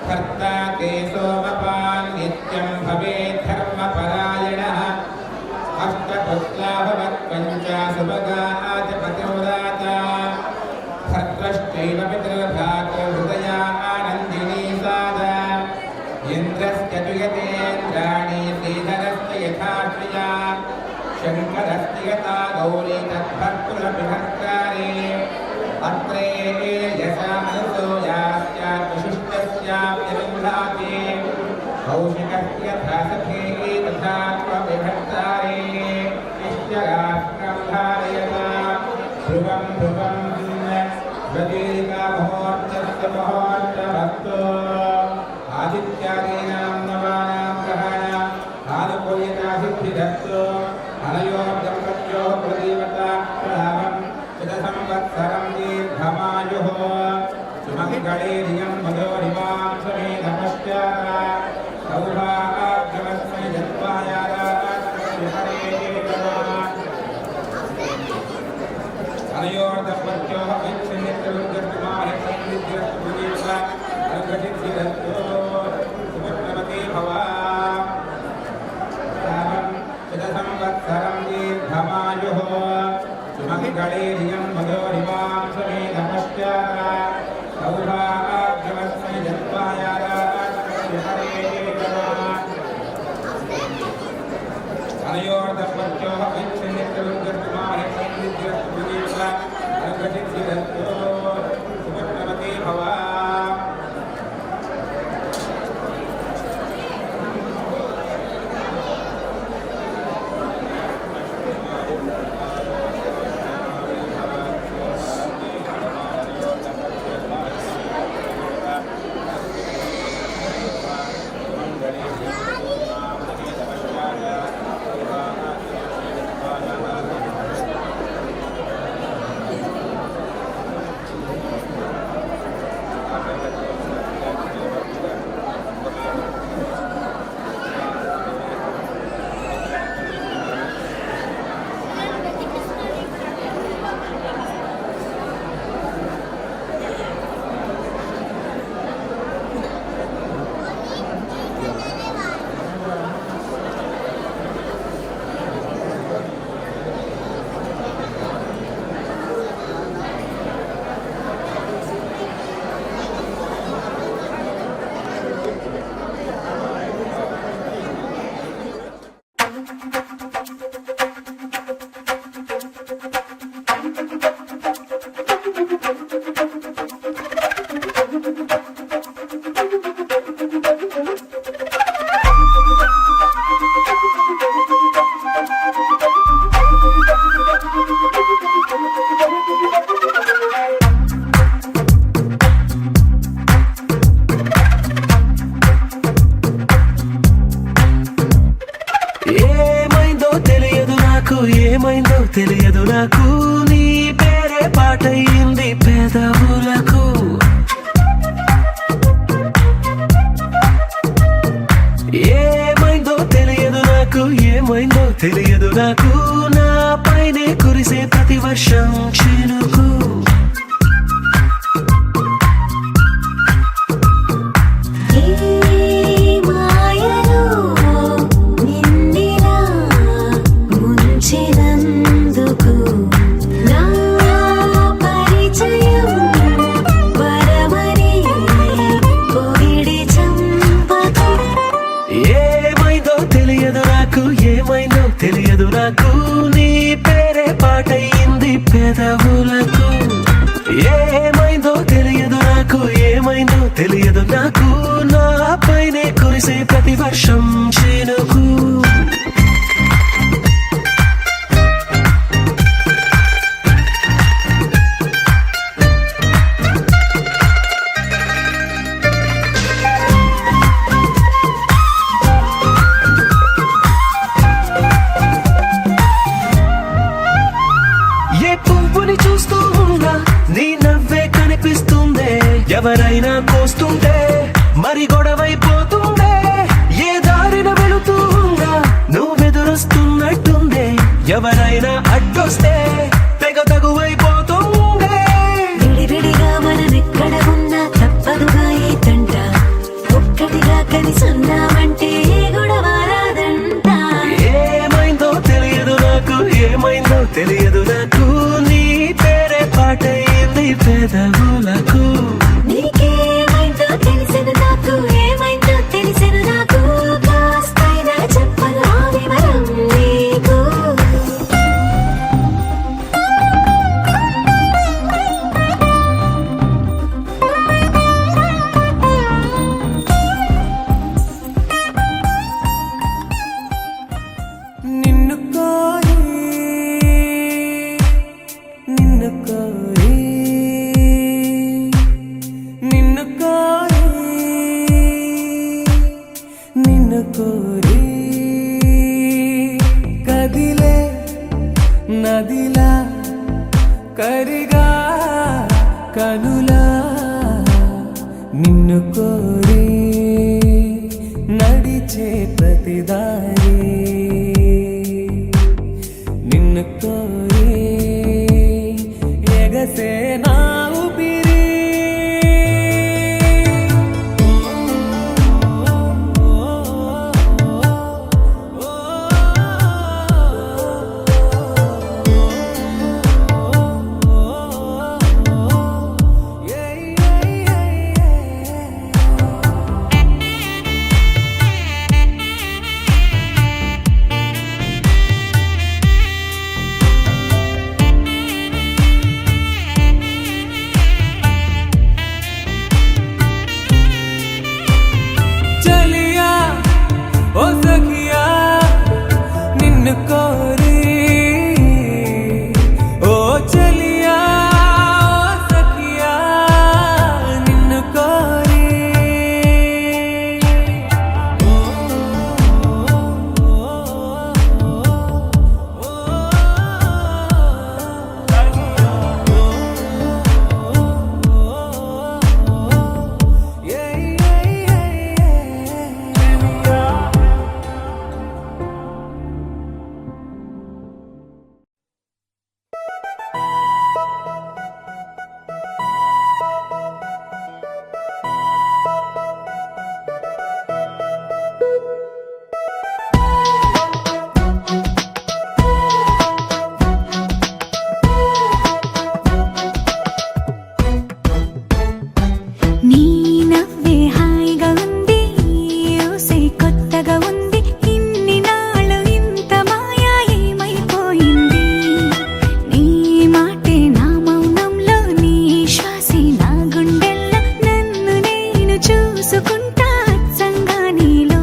కర్తా తే సోమపాన్ నిత్యం భవేత్ ధర్మపరాయణః అష్టపుత్రా భవత్పంచాసుభగాచ పతివ్రత భర్తశ్చైవ పితృభ్రాతృహృదయా ఆనందినీ సాదా ఇంద్రస్య తుయతేంద్రాణి శ్రీధరస్య యథాశ్రియా శంకరస్య యథా గౌరీ తద్భర్తృరపి భర్తారే అత్రే యశా అనసూయాస్యాత్ విశిష్టస్యాప్యరుంధాతే కౌశికస్య యథా సఖే తథా త్వపి భర్తారే ఇష్యరాష్ట్రం ధారయతా ధ్రువం ధ్రువం ప్రదీర్ఘా మహోర్తస్య మహోర్తభక్తో ఆదిత్యాదీనాం నవానాం గ్రహాణాం ఆనుకూల్యతా సిద్ధిరస్తు అనయోర్దంపత్యోః ప్రదీవతా ప్రలాభం శత సంవత్సరం దీర్ఘమాయుః సుమంగళేరియం మధోరిమాం సమేత పశ్చాత సౌభాగ్యమస్మై అనయోర్దంపత్యోః సుమగ్నవతి భవ శత సంవత్సరం దీర్ఘమాయుః సుమంగళేరియం మధోరిమాం సమేత పశ్చాత సౌభాగ్యమస్మై అనయోర్దంపత్యోః సుమగ్నవతి భవ ఏమైందో తెలియదు నాకు నీ పేరే పాటయింది పెదవులకు ఏమైందో తెలియదు నాకు ఏమైందో తెలియదు నాకు నా పైనే కురిసే ప్రతి వర్షం చినుకు వర్షం చినుకు ఏ పువ్వుని చూస్తూ ఉన్నా నీ నవ్వే కనిపిస్తుందే ఎవరైనా కోస్తుంటే మరి గొడవైపోతుందే ఏ దారిన వెళుతూ ఉన్నా నువ్వెదురొస్తున్నట్టుందే ఎవరైనా అడ్డొస్తే తెగ తగువైపోతుందే విడివిడిగా మనమెక్కడ ఉన్నా తప్పదుగా ఈ తంట ఒక్కటిగా కలిసి ఉన్నామంటే గొడవ రాదంట ఏమైందో తెలియదు నాకు ఏమైందో తెలియదు నాకు నీ పేరే పాటయింది పెదవులకు నీకేమైందో తెలిసిన నాకు ఏమైందో తెలిసిన నాకు కాస్తైనా చెప్పను ఆ వివరం నీకు నిన్ను కోరి నిన్ను కోరి నిన్ను కోరి నిన్ను కోరి కదిలే నదిలా కరిగా కనులా నిన్ను కోరి నడిచే ప్రతిదారి నిన్ను కోరి ఎగసే నా ఊపిరి చలియా ఓ సఖియా నిన్ను కోరి ఓ చలియా ఓ సఖియా నిన్ను కోరి నీ నవ్వే హాయిగా ఉంది ఊసే కొత్తగా ఉంది ఇన్ని నాళ్ళు ఇంత మాయా ఏమైపోయింది నీ మాటే నా మౌనంలో నీ శ్వాసే నా గుండెల్లో నన్ను నేను చూసుకుంటా అచ్చంగా నీలో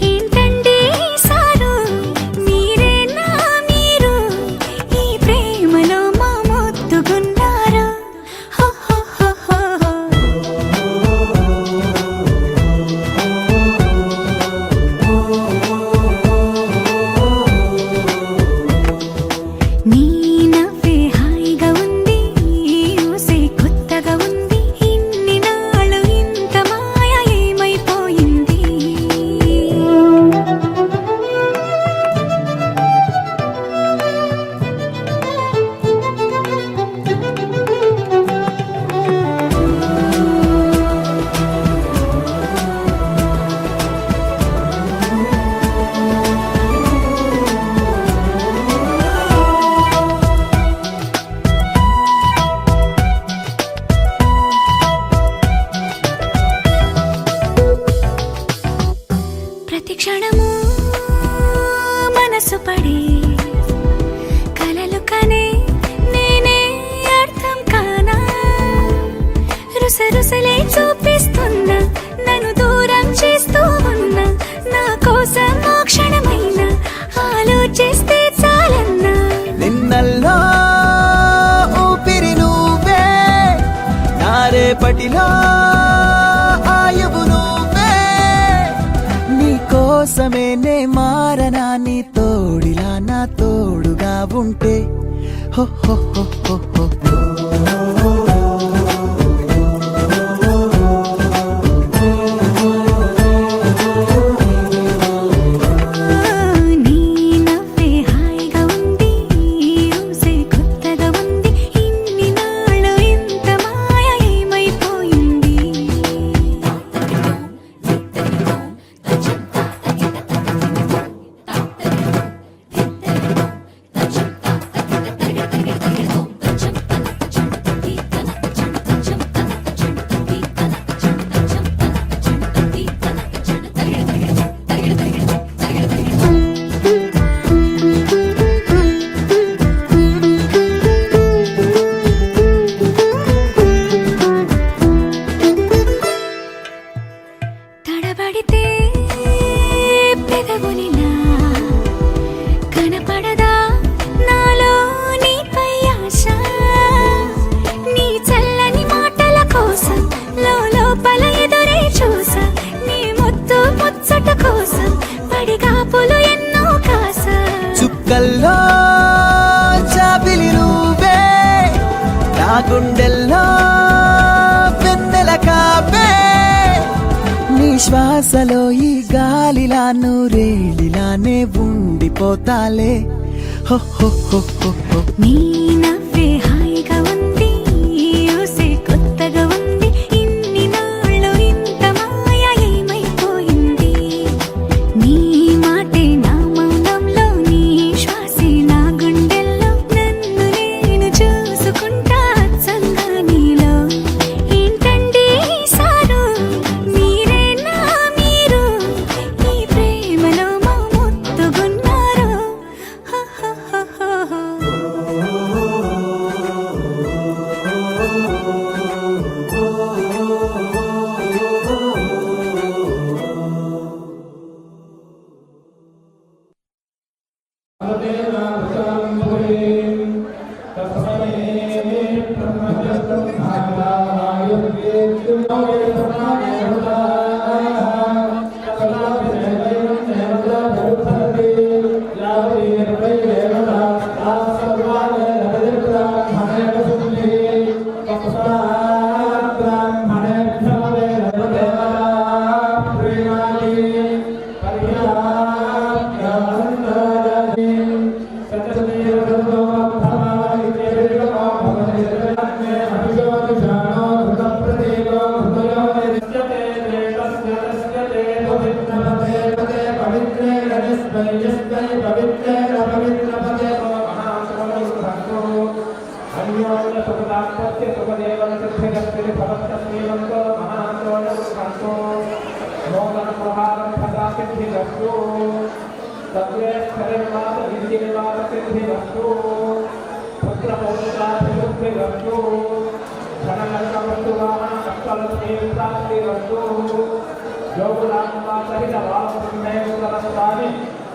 ఏంటండి సారు మీరే నా మీరు ఈ ప్రేమలో మా మొత్తుకున్నారు హో హో హో హో హో. నీ నవ్వే హాయిగా ఉంది ఊసే కొత్తగా ఉంది ఇన్ని నాళ్ళు ఇంత మాయ ఏమైపోయింది ప్రతి క్షణము మనసు పడే కలలు కనే నేనే అర్థం కానా రుసరుసలే చూపిస్తున్నా నన్ను దూరం చేస్తూ ఉన్నా క్షణమే నే మారనా నీ తోడిలా నా తోడుగా ఉంటే హో హో హో హో హో. నీ నవ్వే హాయిగా ఉంది ఊసే కొత్తగా ఉంది ఇన్ని నాళ్ళు ఇంత మాయ ఏమైపోయింది తడబడితే పెదవులిలా కనపడదా నాలో నీపై ఆశ నీ చల్లని మాటల కోసం లోపల ఎదురే చూసా నీ ముద్దు ముచ్చట కోసం పడిగాపులు ఎన్నో కాసా చుక్కల్లో చాపిలి నువ్వే నా గుండెల్లో వెన్నెల కాపే నీ శ్వాసలో ఈ గాలిలా నూరేలిలానే ఉండిపోతాలే హో హో హో హో హో. నీ నవ్వే హాయిగా ఉంది ఊసే కొత్తగా ఉంది ఇన్ని నాళ్ళు ఇంత మాయ ఏమైపోయింది నీ మాటే నా మౌనంలో నీ శ్వాసే నా గుండెల్లో నన్ను నేను చూసుకుంటా అచ్చంగా నీలో ఏంటండి సారు మీరేనా మీరు ఈ ప్రేమలో మా ముద్దుగున్నారు హ హ హ హ హ.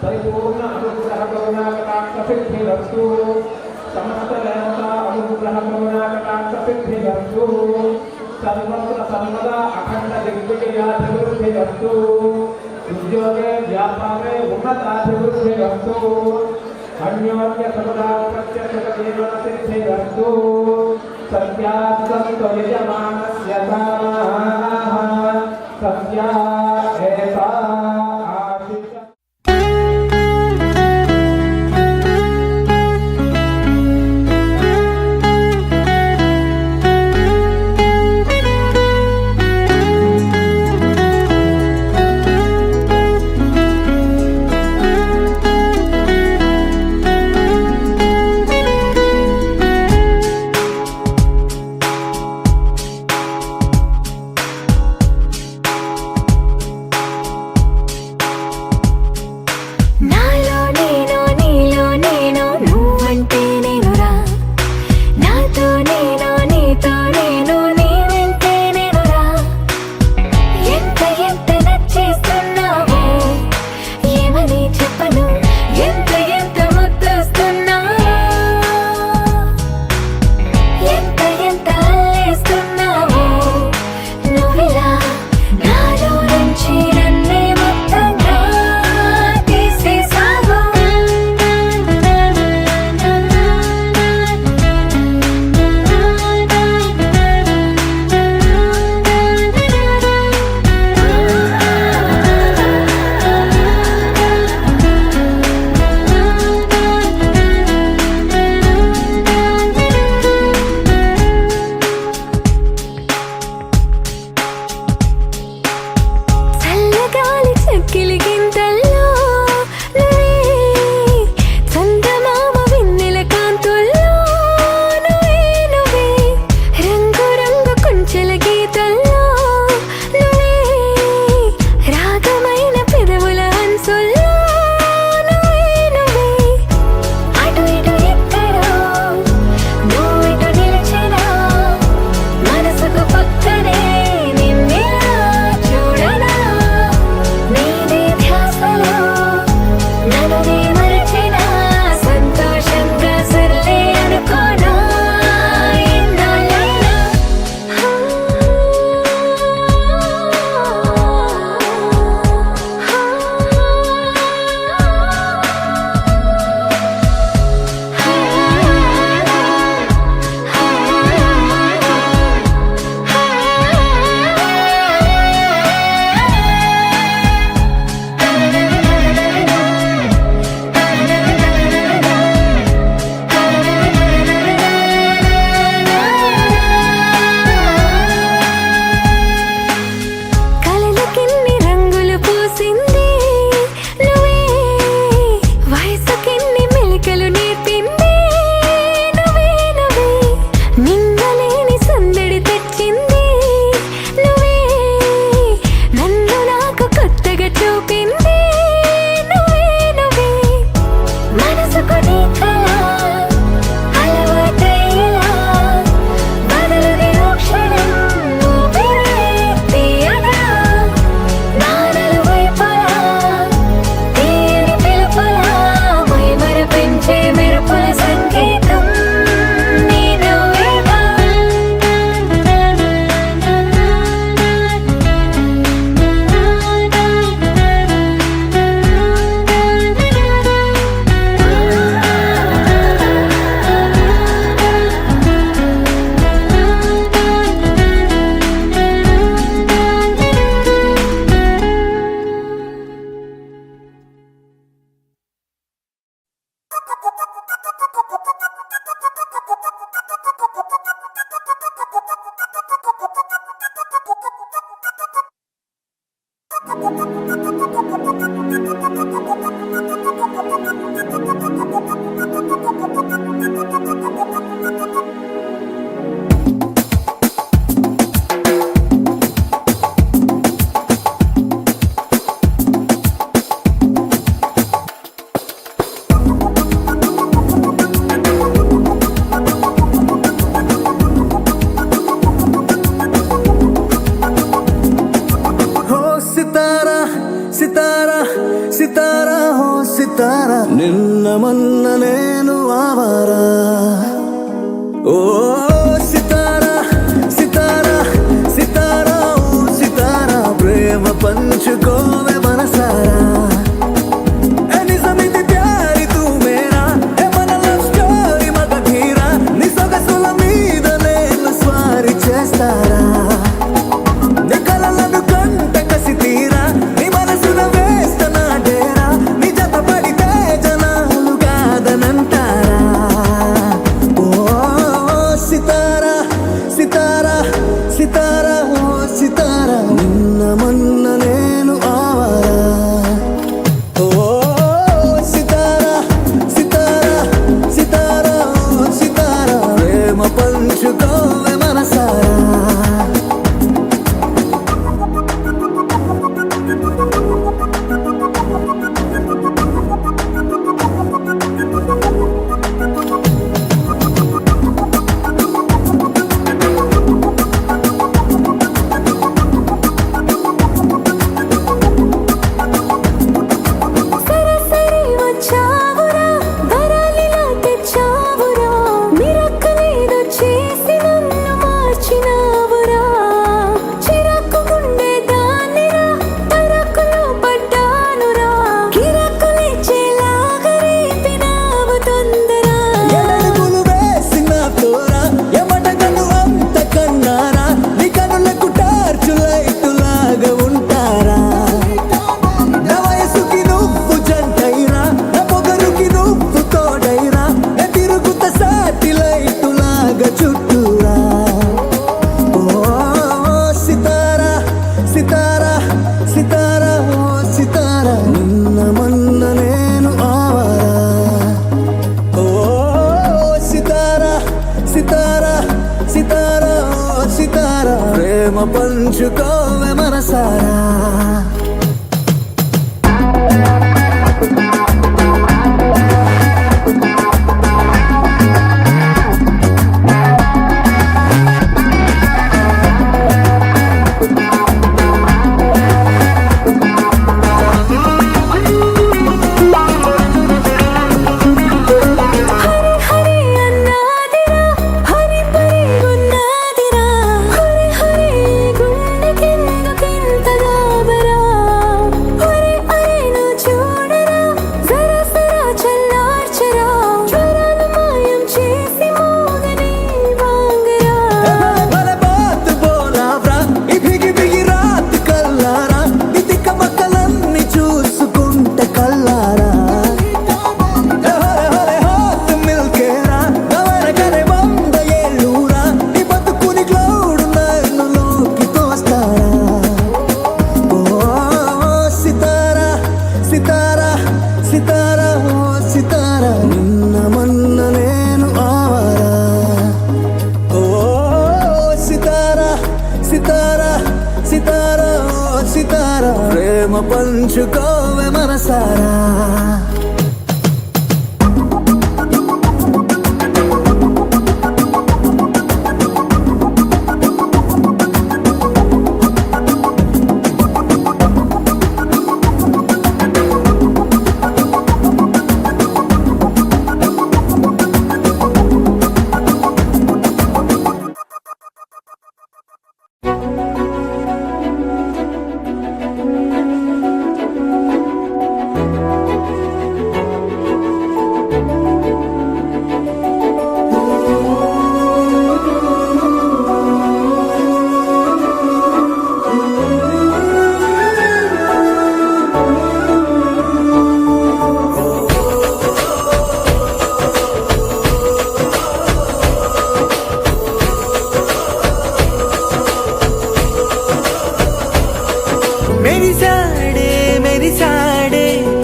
పరిపూర్ణ అనుగ్రహ కరుణాకటాక్ష సిద్ధిరస్తు సమస్త దేవతా అనుగ్రహ కరుణాకటాక్ష సిద్ధిరస్తు సర్వత్ర సర్వదా అఖండ దిగ్విజయాభివృద్ధిరస్తు ఉద్యోగే వ్యాపారే ఉన్నతాభివృద్ధిరస్తు అన్యోన్య సముదా ప్రత్యక్ష జీవన సిద్ధిరస్తు సత్యాత్మతో యజమానస్య సత్యా ఏతా ఆశిష. సితారా హో సితారా నిన్న మొన్న నేను ఆవారా ఓ సితారా సితారా సితారా ఓ సితారా ప్రేమ పంచుకోవే మనసారా నిజమిది ప్యారి తూ మేరా మన లవ్ స్టోరీ మగ ధీరా నీ సొగసుల మీద నేను స్వారీ చేస్తారా నీ కలలను కంట కసి తీరా నీ మనసున వేస్తనా డేరా నీ జత పడితే జనాలు కాదనంటారా ఓ సితారా సితారా సితారా ఓ సితారా నిన్న మొన్న నేను ఆవారా ఓ సితారా సితారా సితారా ఓ సితారా ప్రేమ పంచుకోవే మనసారా సరసరి వచ్చావురా వరాలిలా తెచ్చావురా మిరక్కలేదో చేసి నన్ను మార్చినావురా చిరాకు గుండె దానిరా పరకులో పడ్డానురా కిరకులిచ్చేలాగా రేపినావు తొందర ఎడడుగులు వేసిన తోరా ఎమటగను అంత కన్నారా నీ కనులకు టార్చు లైటులాగా ఉంటారా నా వయసుకి నువ్వు జంటైరా నా పొగరుకి నువ్వు తోడైరా నా తిరుగుత సాటిలైటులాగా చుట్టూరా ఓ సితారా సితారా సితారా ఓ సితారా నిన్న మొన్న నేను ఆవారా ఓ సితారా సితారా సితారా ఓ సితారా ప్రేమ పంచుకోవే మనసారా హరి హరి అన్నాదిరా హరి పరిగున్నాదిరా హరి హరి గుండె కిందకింత గాబరా హరి అరే నువ్వు చూడరా జరా సరా చల్లార్చరా జ్వరాలు మాయం చేసి మోగని వాంగరా భలే బాత్ బోలావ్రా ఈ బిగి బిగి రాత్ కల్లారా నీ తిక్క మక్కలన్నీ చూసుకుంట కల్లారా హాత్ మిల్కేరా గవర కరే వంద ఏళ్ళూరా నీ బతుకుని గ్లౌడు నన్ను లోకి తోస్తారా ఓ సితారా సితారా సితారా ఓ సితారా నిన్న మొన్న నేను ఆవారా ఓ సితారా సితారా సితారా ఓ సితారా ప్రేమ పంచుకోవే మనసారా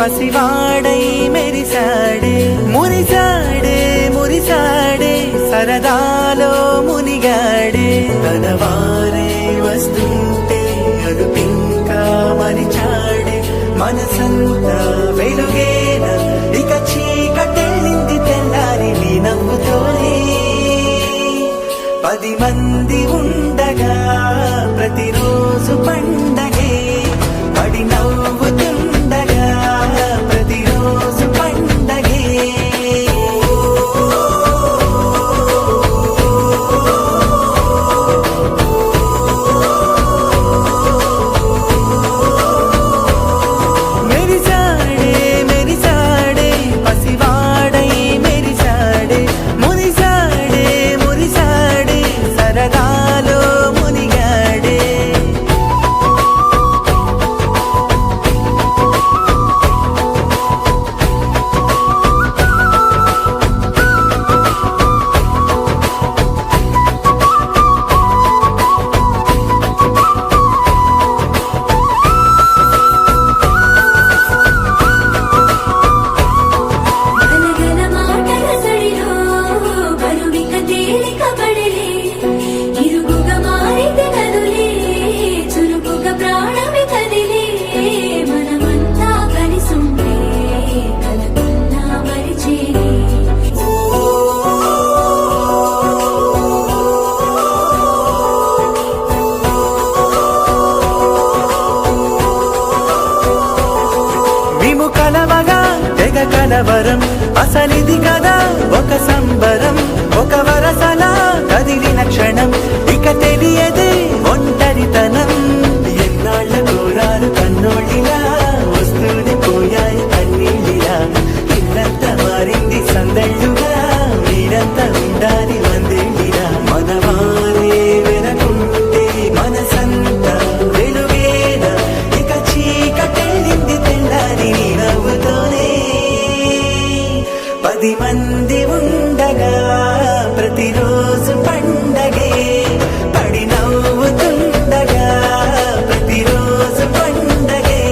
పసివాడై మెరిసాడే మురిసాడే మురిసాడే సరదాలో మునిగాడే తన వారే వస్తుంటే అరుపింకా మరిచాడే మనసంతా వెలుగేన ఇక చీకటెళ్ళింది తెల్లారి నీ నవ్వుతోనే 10 మంది ఉండగా ప్రతిరోజు పండగే పడి నవ్వుతుండగా ప్రతిరోజు పండగే మెరిసాడే మెరిసాడే పసివాడై మెరిసాడే మురిసాడే మురిసాడే సరదాలో మునిగాడే గలగల మాటల సడిలో బరువిక తేలిక పడలే ఇరుగుగా మారితే కదులే చురుకుగా ప్రాణమి కదిలే మనమంతా కలిసుంటే కలకున్నా మరిచేనే మేము కలవగా తెగ కలవరం అసలిది కదా ఒక సంబరం ఒక వరసలా కదిలిన క్షణం ఇక తెలియదే ఒంటరితనం ఎన్నాళ్ళ కోరాలు కన్నోళ్ళిలా వస్తూనే పోయాయి కన్నీళ్ళిలా ఇల్లంతా మారింది సందళ్ళుగా మీరంతా ఉండాలి వందేళ్ళిలా మనవారే వెనకుంటే మనసంతా వెలుగేన ఇక చీకటెళ్ళింది తెల్లారి నీ నవ్వుతోనే 10 మంది ఉండగా ప్రతిరోజు పండగే పడి నవ్వుతుండగా ప్రతిరోజు పండగే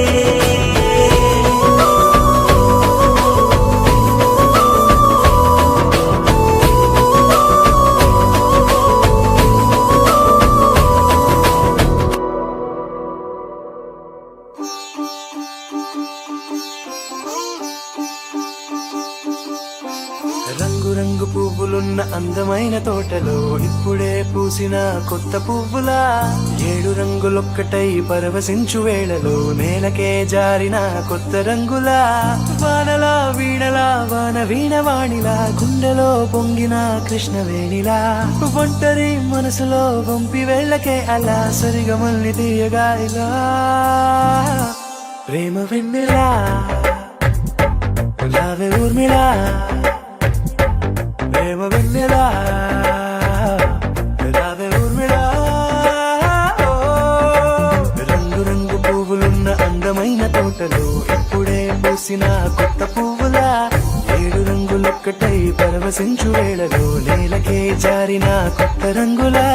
రంగు రంగు పువ్వులున్న అందమైన తోటలో ఇప్పుడే పూసిన కొత్త పువ్వులా 7 రంగులొక్కటై పరవశించు వేళలో నేలకే జారిన కొత్త రంగులా వానలా వీణలా వాన వీణవాణిలా గుండెలో పొంగిన కృష్ణవేణిలా ఒంటరి మనసులో వంపి వెళ్ళకే అలా సరిగమల్ని తీయగా ఇలా ప్రేమ వెన్నెలా రావే ఊర్మిళా ప్రేమ వెన్నెలా రావే ఊర్మిళా రంగు రంగు పువ్వులున్న అందమైన తోటలో ఇప్పుడే పూసిన కొత్త పువ్వులా 7 రంగులొక్కటై పరవశించు వేళలో నేలకే జారిన కొత్త రంగులా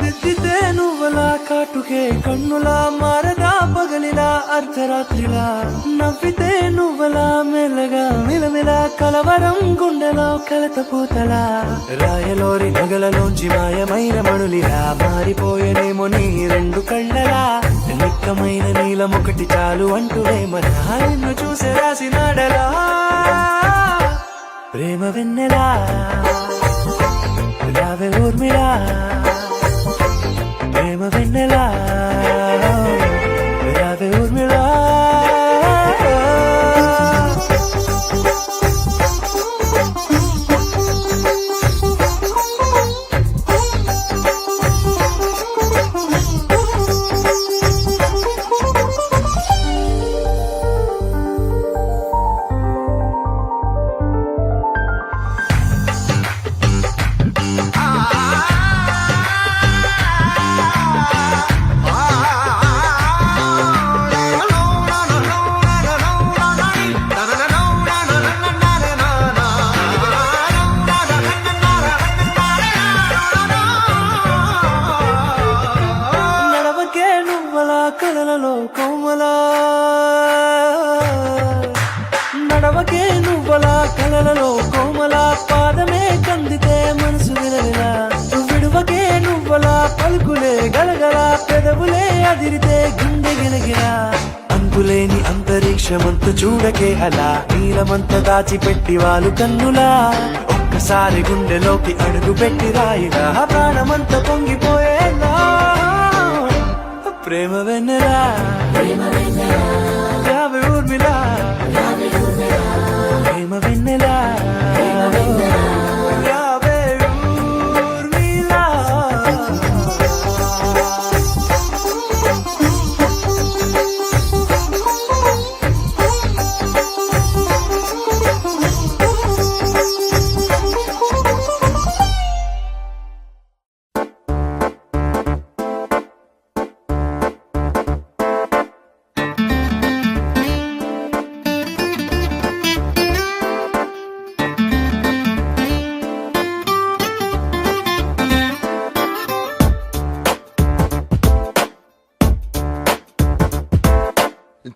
దిద్దితే నువ్వలా కాటుకే కన్నులా మారగా పగలిలా అర్ధరాత్రిలా నవ్వితే నువ్వలా మెల్లగా మిలమిలా కలవరం గుండెలో కలత పూతలా రాయలోరి నగలలోంచి మాయమైన మణులిలా మారిపోయేనేమో నీ 2 కళ్ళలా నిక్కమైన నీలమొకటి చాలు అంటూ మన నిన్ను చూసి రాసినాడలా ప్రేమ వెన్నెలా రావే ఊర్మిళా ప్రేమ వెన్నెలా రావే ఊర్మిళా కలలలో కోమలా నడవకే నువ్వలా కలలలో కోమలా పాదమే కందితే మనసు విలవిలా విడువకే నువ్వలా పలుకులే గలగల పెదవులే అదిరితే గుండె గిలగిలా అంతులేని అంతరిక్షమంత చూడకే అలా నీలమంత దాచిపెట్టి వాళ్ళు కన్నులా ఒక్కసారి గుండెలోకి అడుగు పెట్టి రాయిగా ప్రాణమంత పొంగిపోయేలా ప్రేమ వెన్నెలా రావే ఊర్మిళా ప్రేమ వెన్నెలా రావే ఊర్మిళా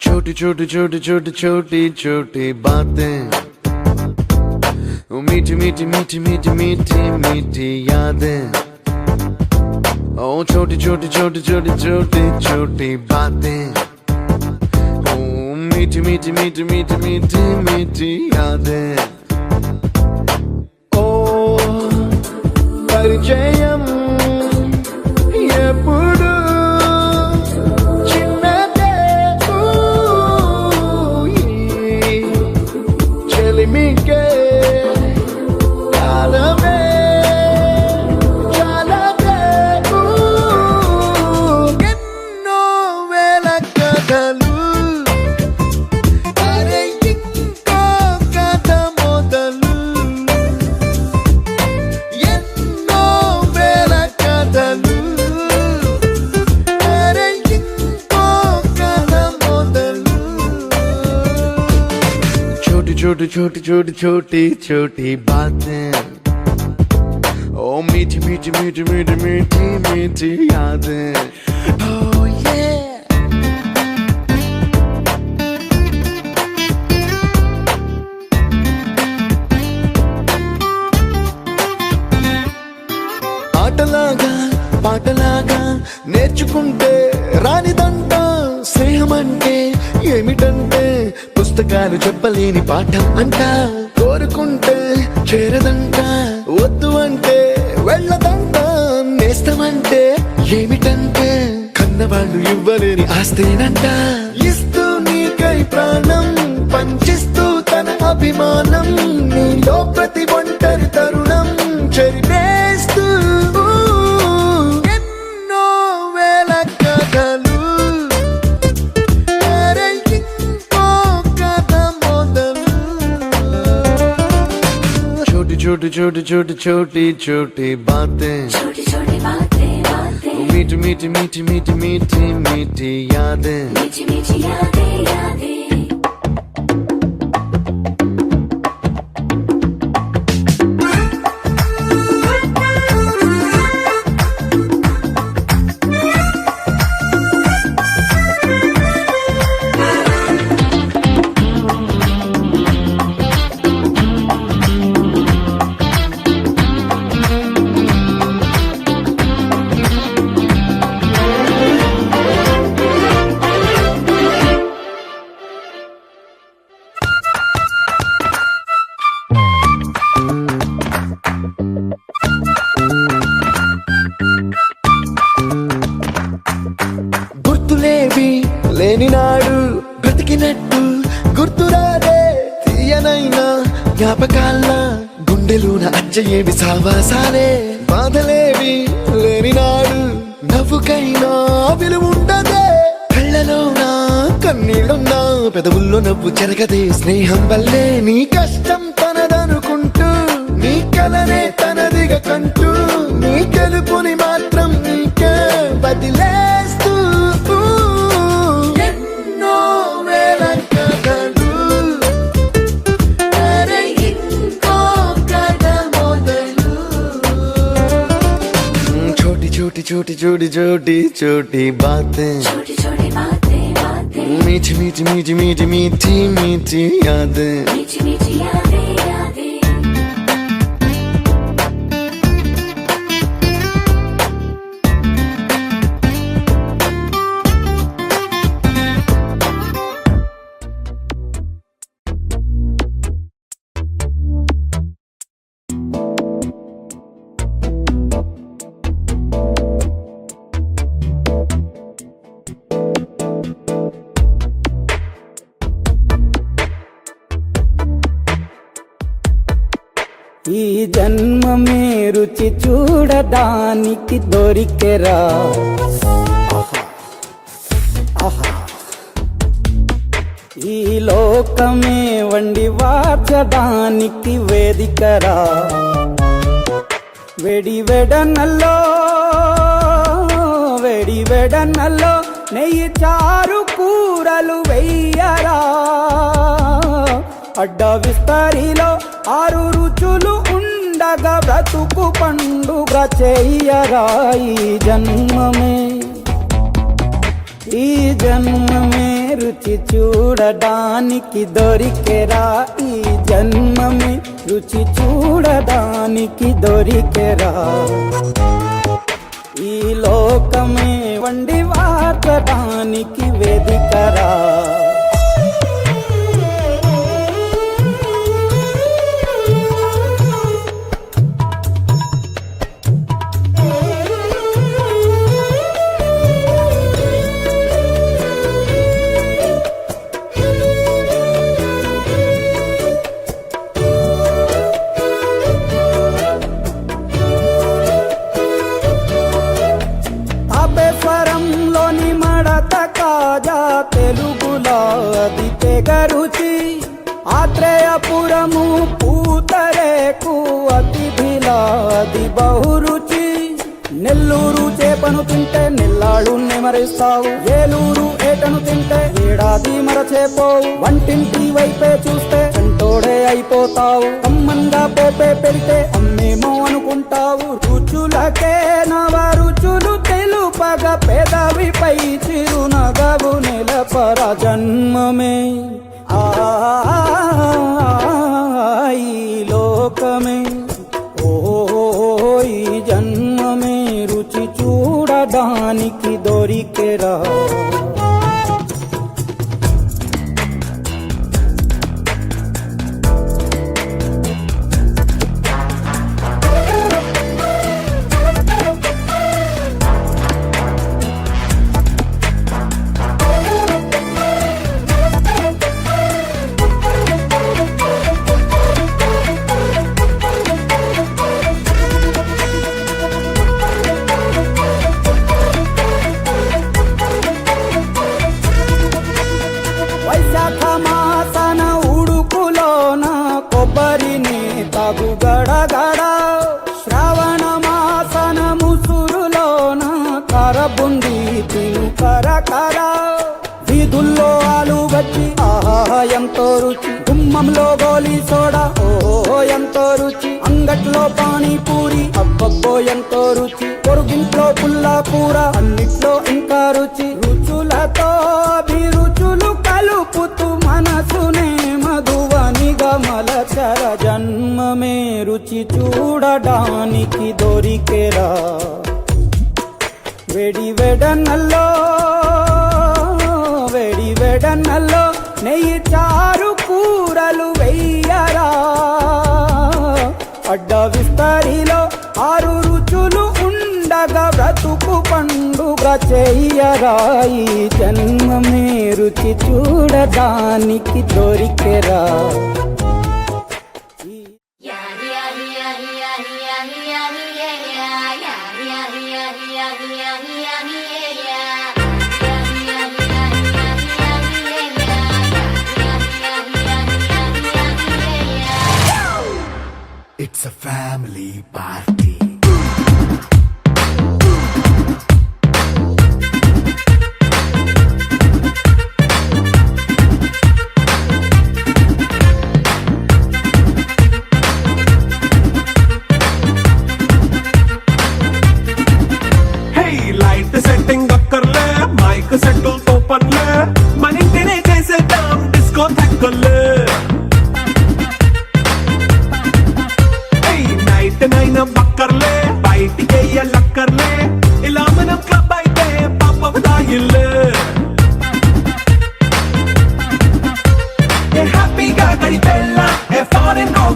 छोटी छोटी छोटी छोटी छोटी छोटी बातें मीठी मीठी मीठी मीठी मीठी मीठी यादें ओ छोटी छोटी छोटी छोटी छोटी छोटी बातें ओ मीठी मीठी मीठी मीठी मीठी मीठी यादें ओ परिचयम ఎప్పుడు చెలిమికే కాలమే చాలదే ఎన్నో వేల కథలు అరే ఇంకో కథ మొదలు ఎన్నో వేల కథలు అరే ఇంకో కథ మొదలు छोटी छोटी छोटी छोटी छोटी बातें ओ मीठी मीठी मीठी मीठी मीठी मीठी यादें oh yeah ఆటలాగా పాటలాగా నేర్చుకుంటే రానిదంట స్నేహమంటే ఏమిటంటే పుస్తకాలు చెప్పలేని పాఠం అంట కోరుకుంటే చేరదంట వద్దు అంటే వెళ్ళదంట నేస్తమంటే ఏమిటంటే కన్నవాళ్ళు ఇవ్వలేని ఆస్తేనంట ఇస్తూ నీకై ప్రాణం పంచిస్తూ తన అభిమానం నీలో ప్రతి ఒంటరి తరుణం చెరిపేస్తూ ఎన్నో వేల కథలు छोटी छोटी छोटी छोटी छोटी बातें छोटी छोटी बातें मीठी मीठी मीठी मीठी मीठी मीठी यादें मीठी मीठी यादें यादें గుర్తులేవి లేని నాడు బ్రతికినట్టు గుర్తురాదే తీయనైనా జ్ఞాపకాల గుండెలోన అచ్చయేవి సావాసాలే బాధలేవి లేని నాడు నవ్వుకైనా విలువుండదే కళ్ళలోనా కన్నీళ్ళున్నా పెదవుల్లో నవ్వు చెరగదే స్నేహం వల్లే నీ కష్టం తనదనుకుంటూ నీ కలనే తనదిగా కంటూ నీ గెలుపుని మాత్రం నీకే వదిలేస్తూ ఎన్నో వేల కథలు అరే ఇంకో కథ మొదలు छोटी छोटी छोटी छोटी छोटी छोटी बातें छोटी छोटी बातें मीठी मीठी मीठी मीठी मीठी मीठी यादें मीठी मीठी यादें यादें ఈ జన్మమే రుచి చూడడానికి దొరికెరా ఈ లోకమే వండి వార్చడానికి వేదికరా వెడి వెడనల్లో నెయ్యి చారు కూరలు వెయ్యరా అడ్డ విస్తరిలో 6 రుచులు ఉండగా బ్రతుకు పండుగ చెయ్యరా ఈ జన్మమే రుచి చూడడానికి దొరికెరా ఈ జన్మమే రుచి చూడడానికి దొరికెరా ఈ లోకమే వండి వార్చడానికి వేదికరా అబేస్వరంలోని మడత కాజా తెలుగులో అది తెగ రుచి ఆత్రేయపురము పూతరేకు అతిథిలా అది బహురుచి నెల్లూరు చేపను తింటే నెల్లాళ్ళు నెమరిస్తావు ఏలూరు ఏటను తింటే ఏడాది మరచేపోవు వంటింటి వైపే చూస్తే చెంటోడే అయిపోతావు అమ్మంగా పోపే పెడితే అమ్మేమో అనుకుంటావు రుచులకే నవ రుచులు తెలుపగ పెదవిపై చిరునగవు నెలపర జన్మమే ఈ లోకమే ఈ జన్మమే రుచి చూడడానికి దొరికెరా వైశాఖ మాసన ఉడుకులోన కొబ్బరిని తాగు గడగడ శ్రావణ మాసన ముసురులోన కరబుంది తిను కరకర వీధుల్లో ఆలు వచ్చి ఆహా ఎంతో రుచి గుమ్మంలో గోలీ సోడా ఓ ఎంతో రుచి అంగట్లో పానీపూరి అబ్బబ్బో ఎంతో రుచి పొరుగింట్లో పుల్లా కూర అన్నిట్లో ఇంకా రుచి రుచులతో అభిరుచులు కలుపుతూ మనసునే మధువనిగా మలచర జన్మమే రుచి చూడడానికి దొరికెరా వెడి వెడనల్లో నెయ్యి చారు కూరలు వెయ్యరా అడ్డ విస్తరిలో 6 రుచులు ఉండగా బ్రతుకు పండుగ చెయ్యరా ఈ జన్మమే రుచి చూడడానికి దొరికెరా It's a family party. Hey, light setting అక్కర్లే మైక్ సెట్టిల్ తో పనిలే మనీ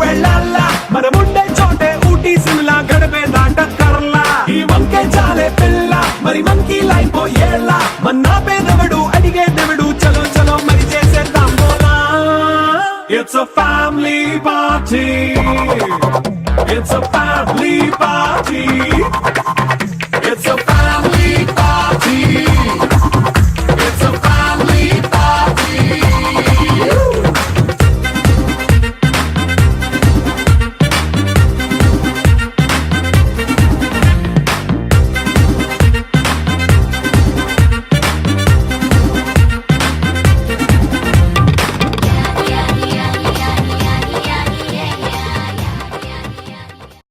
వెళ్ళాలా మనముండే చోటే ఊటీ సిమ్లా గడిపే దాట కర్లా ఈ వంకే చాలే పిల్ల మరి మంకీ లైఫ్ ఏళ్ళ మన్నా పేదవడు అడిగేదెవడు చలో చలో మరి చేసేద్దాం బోలా It's a family party. It's a family party.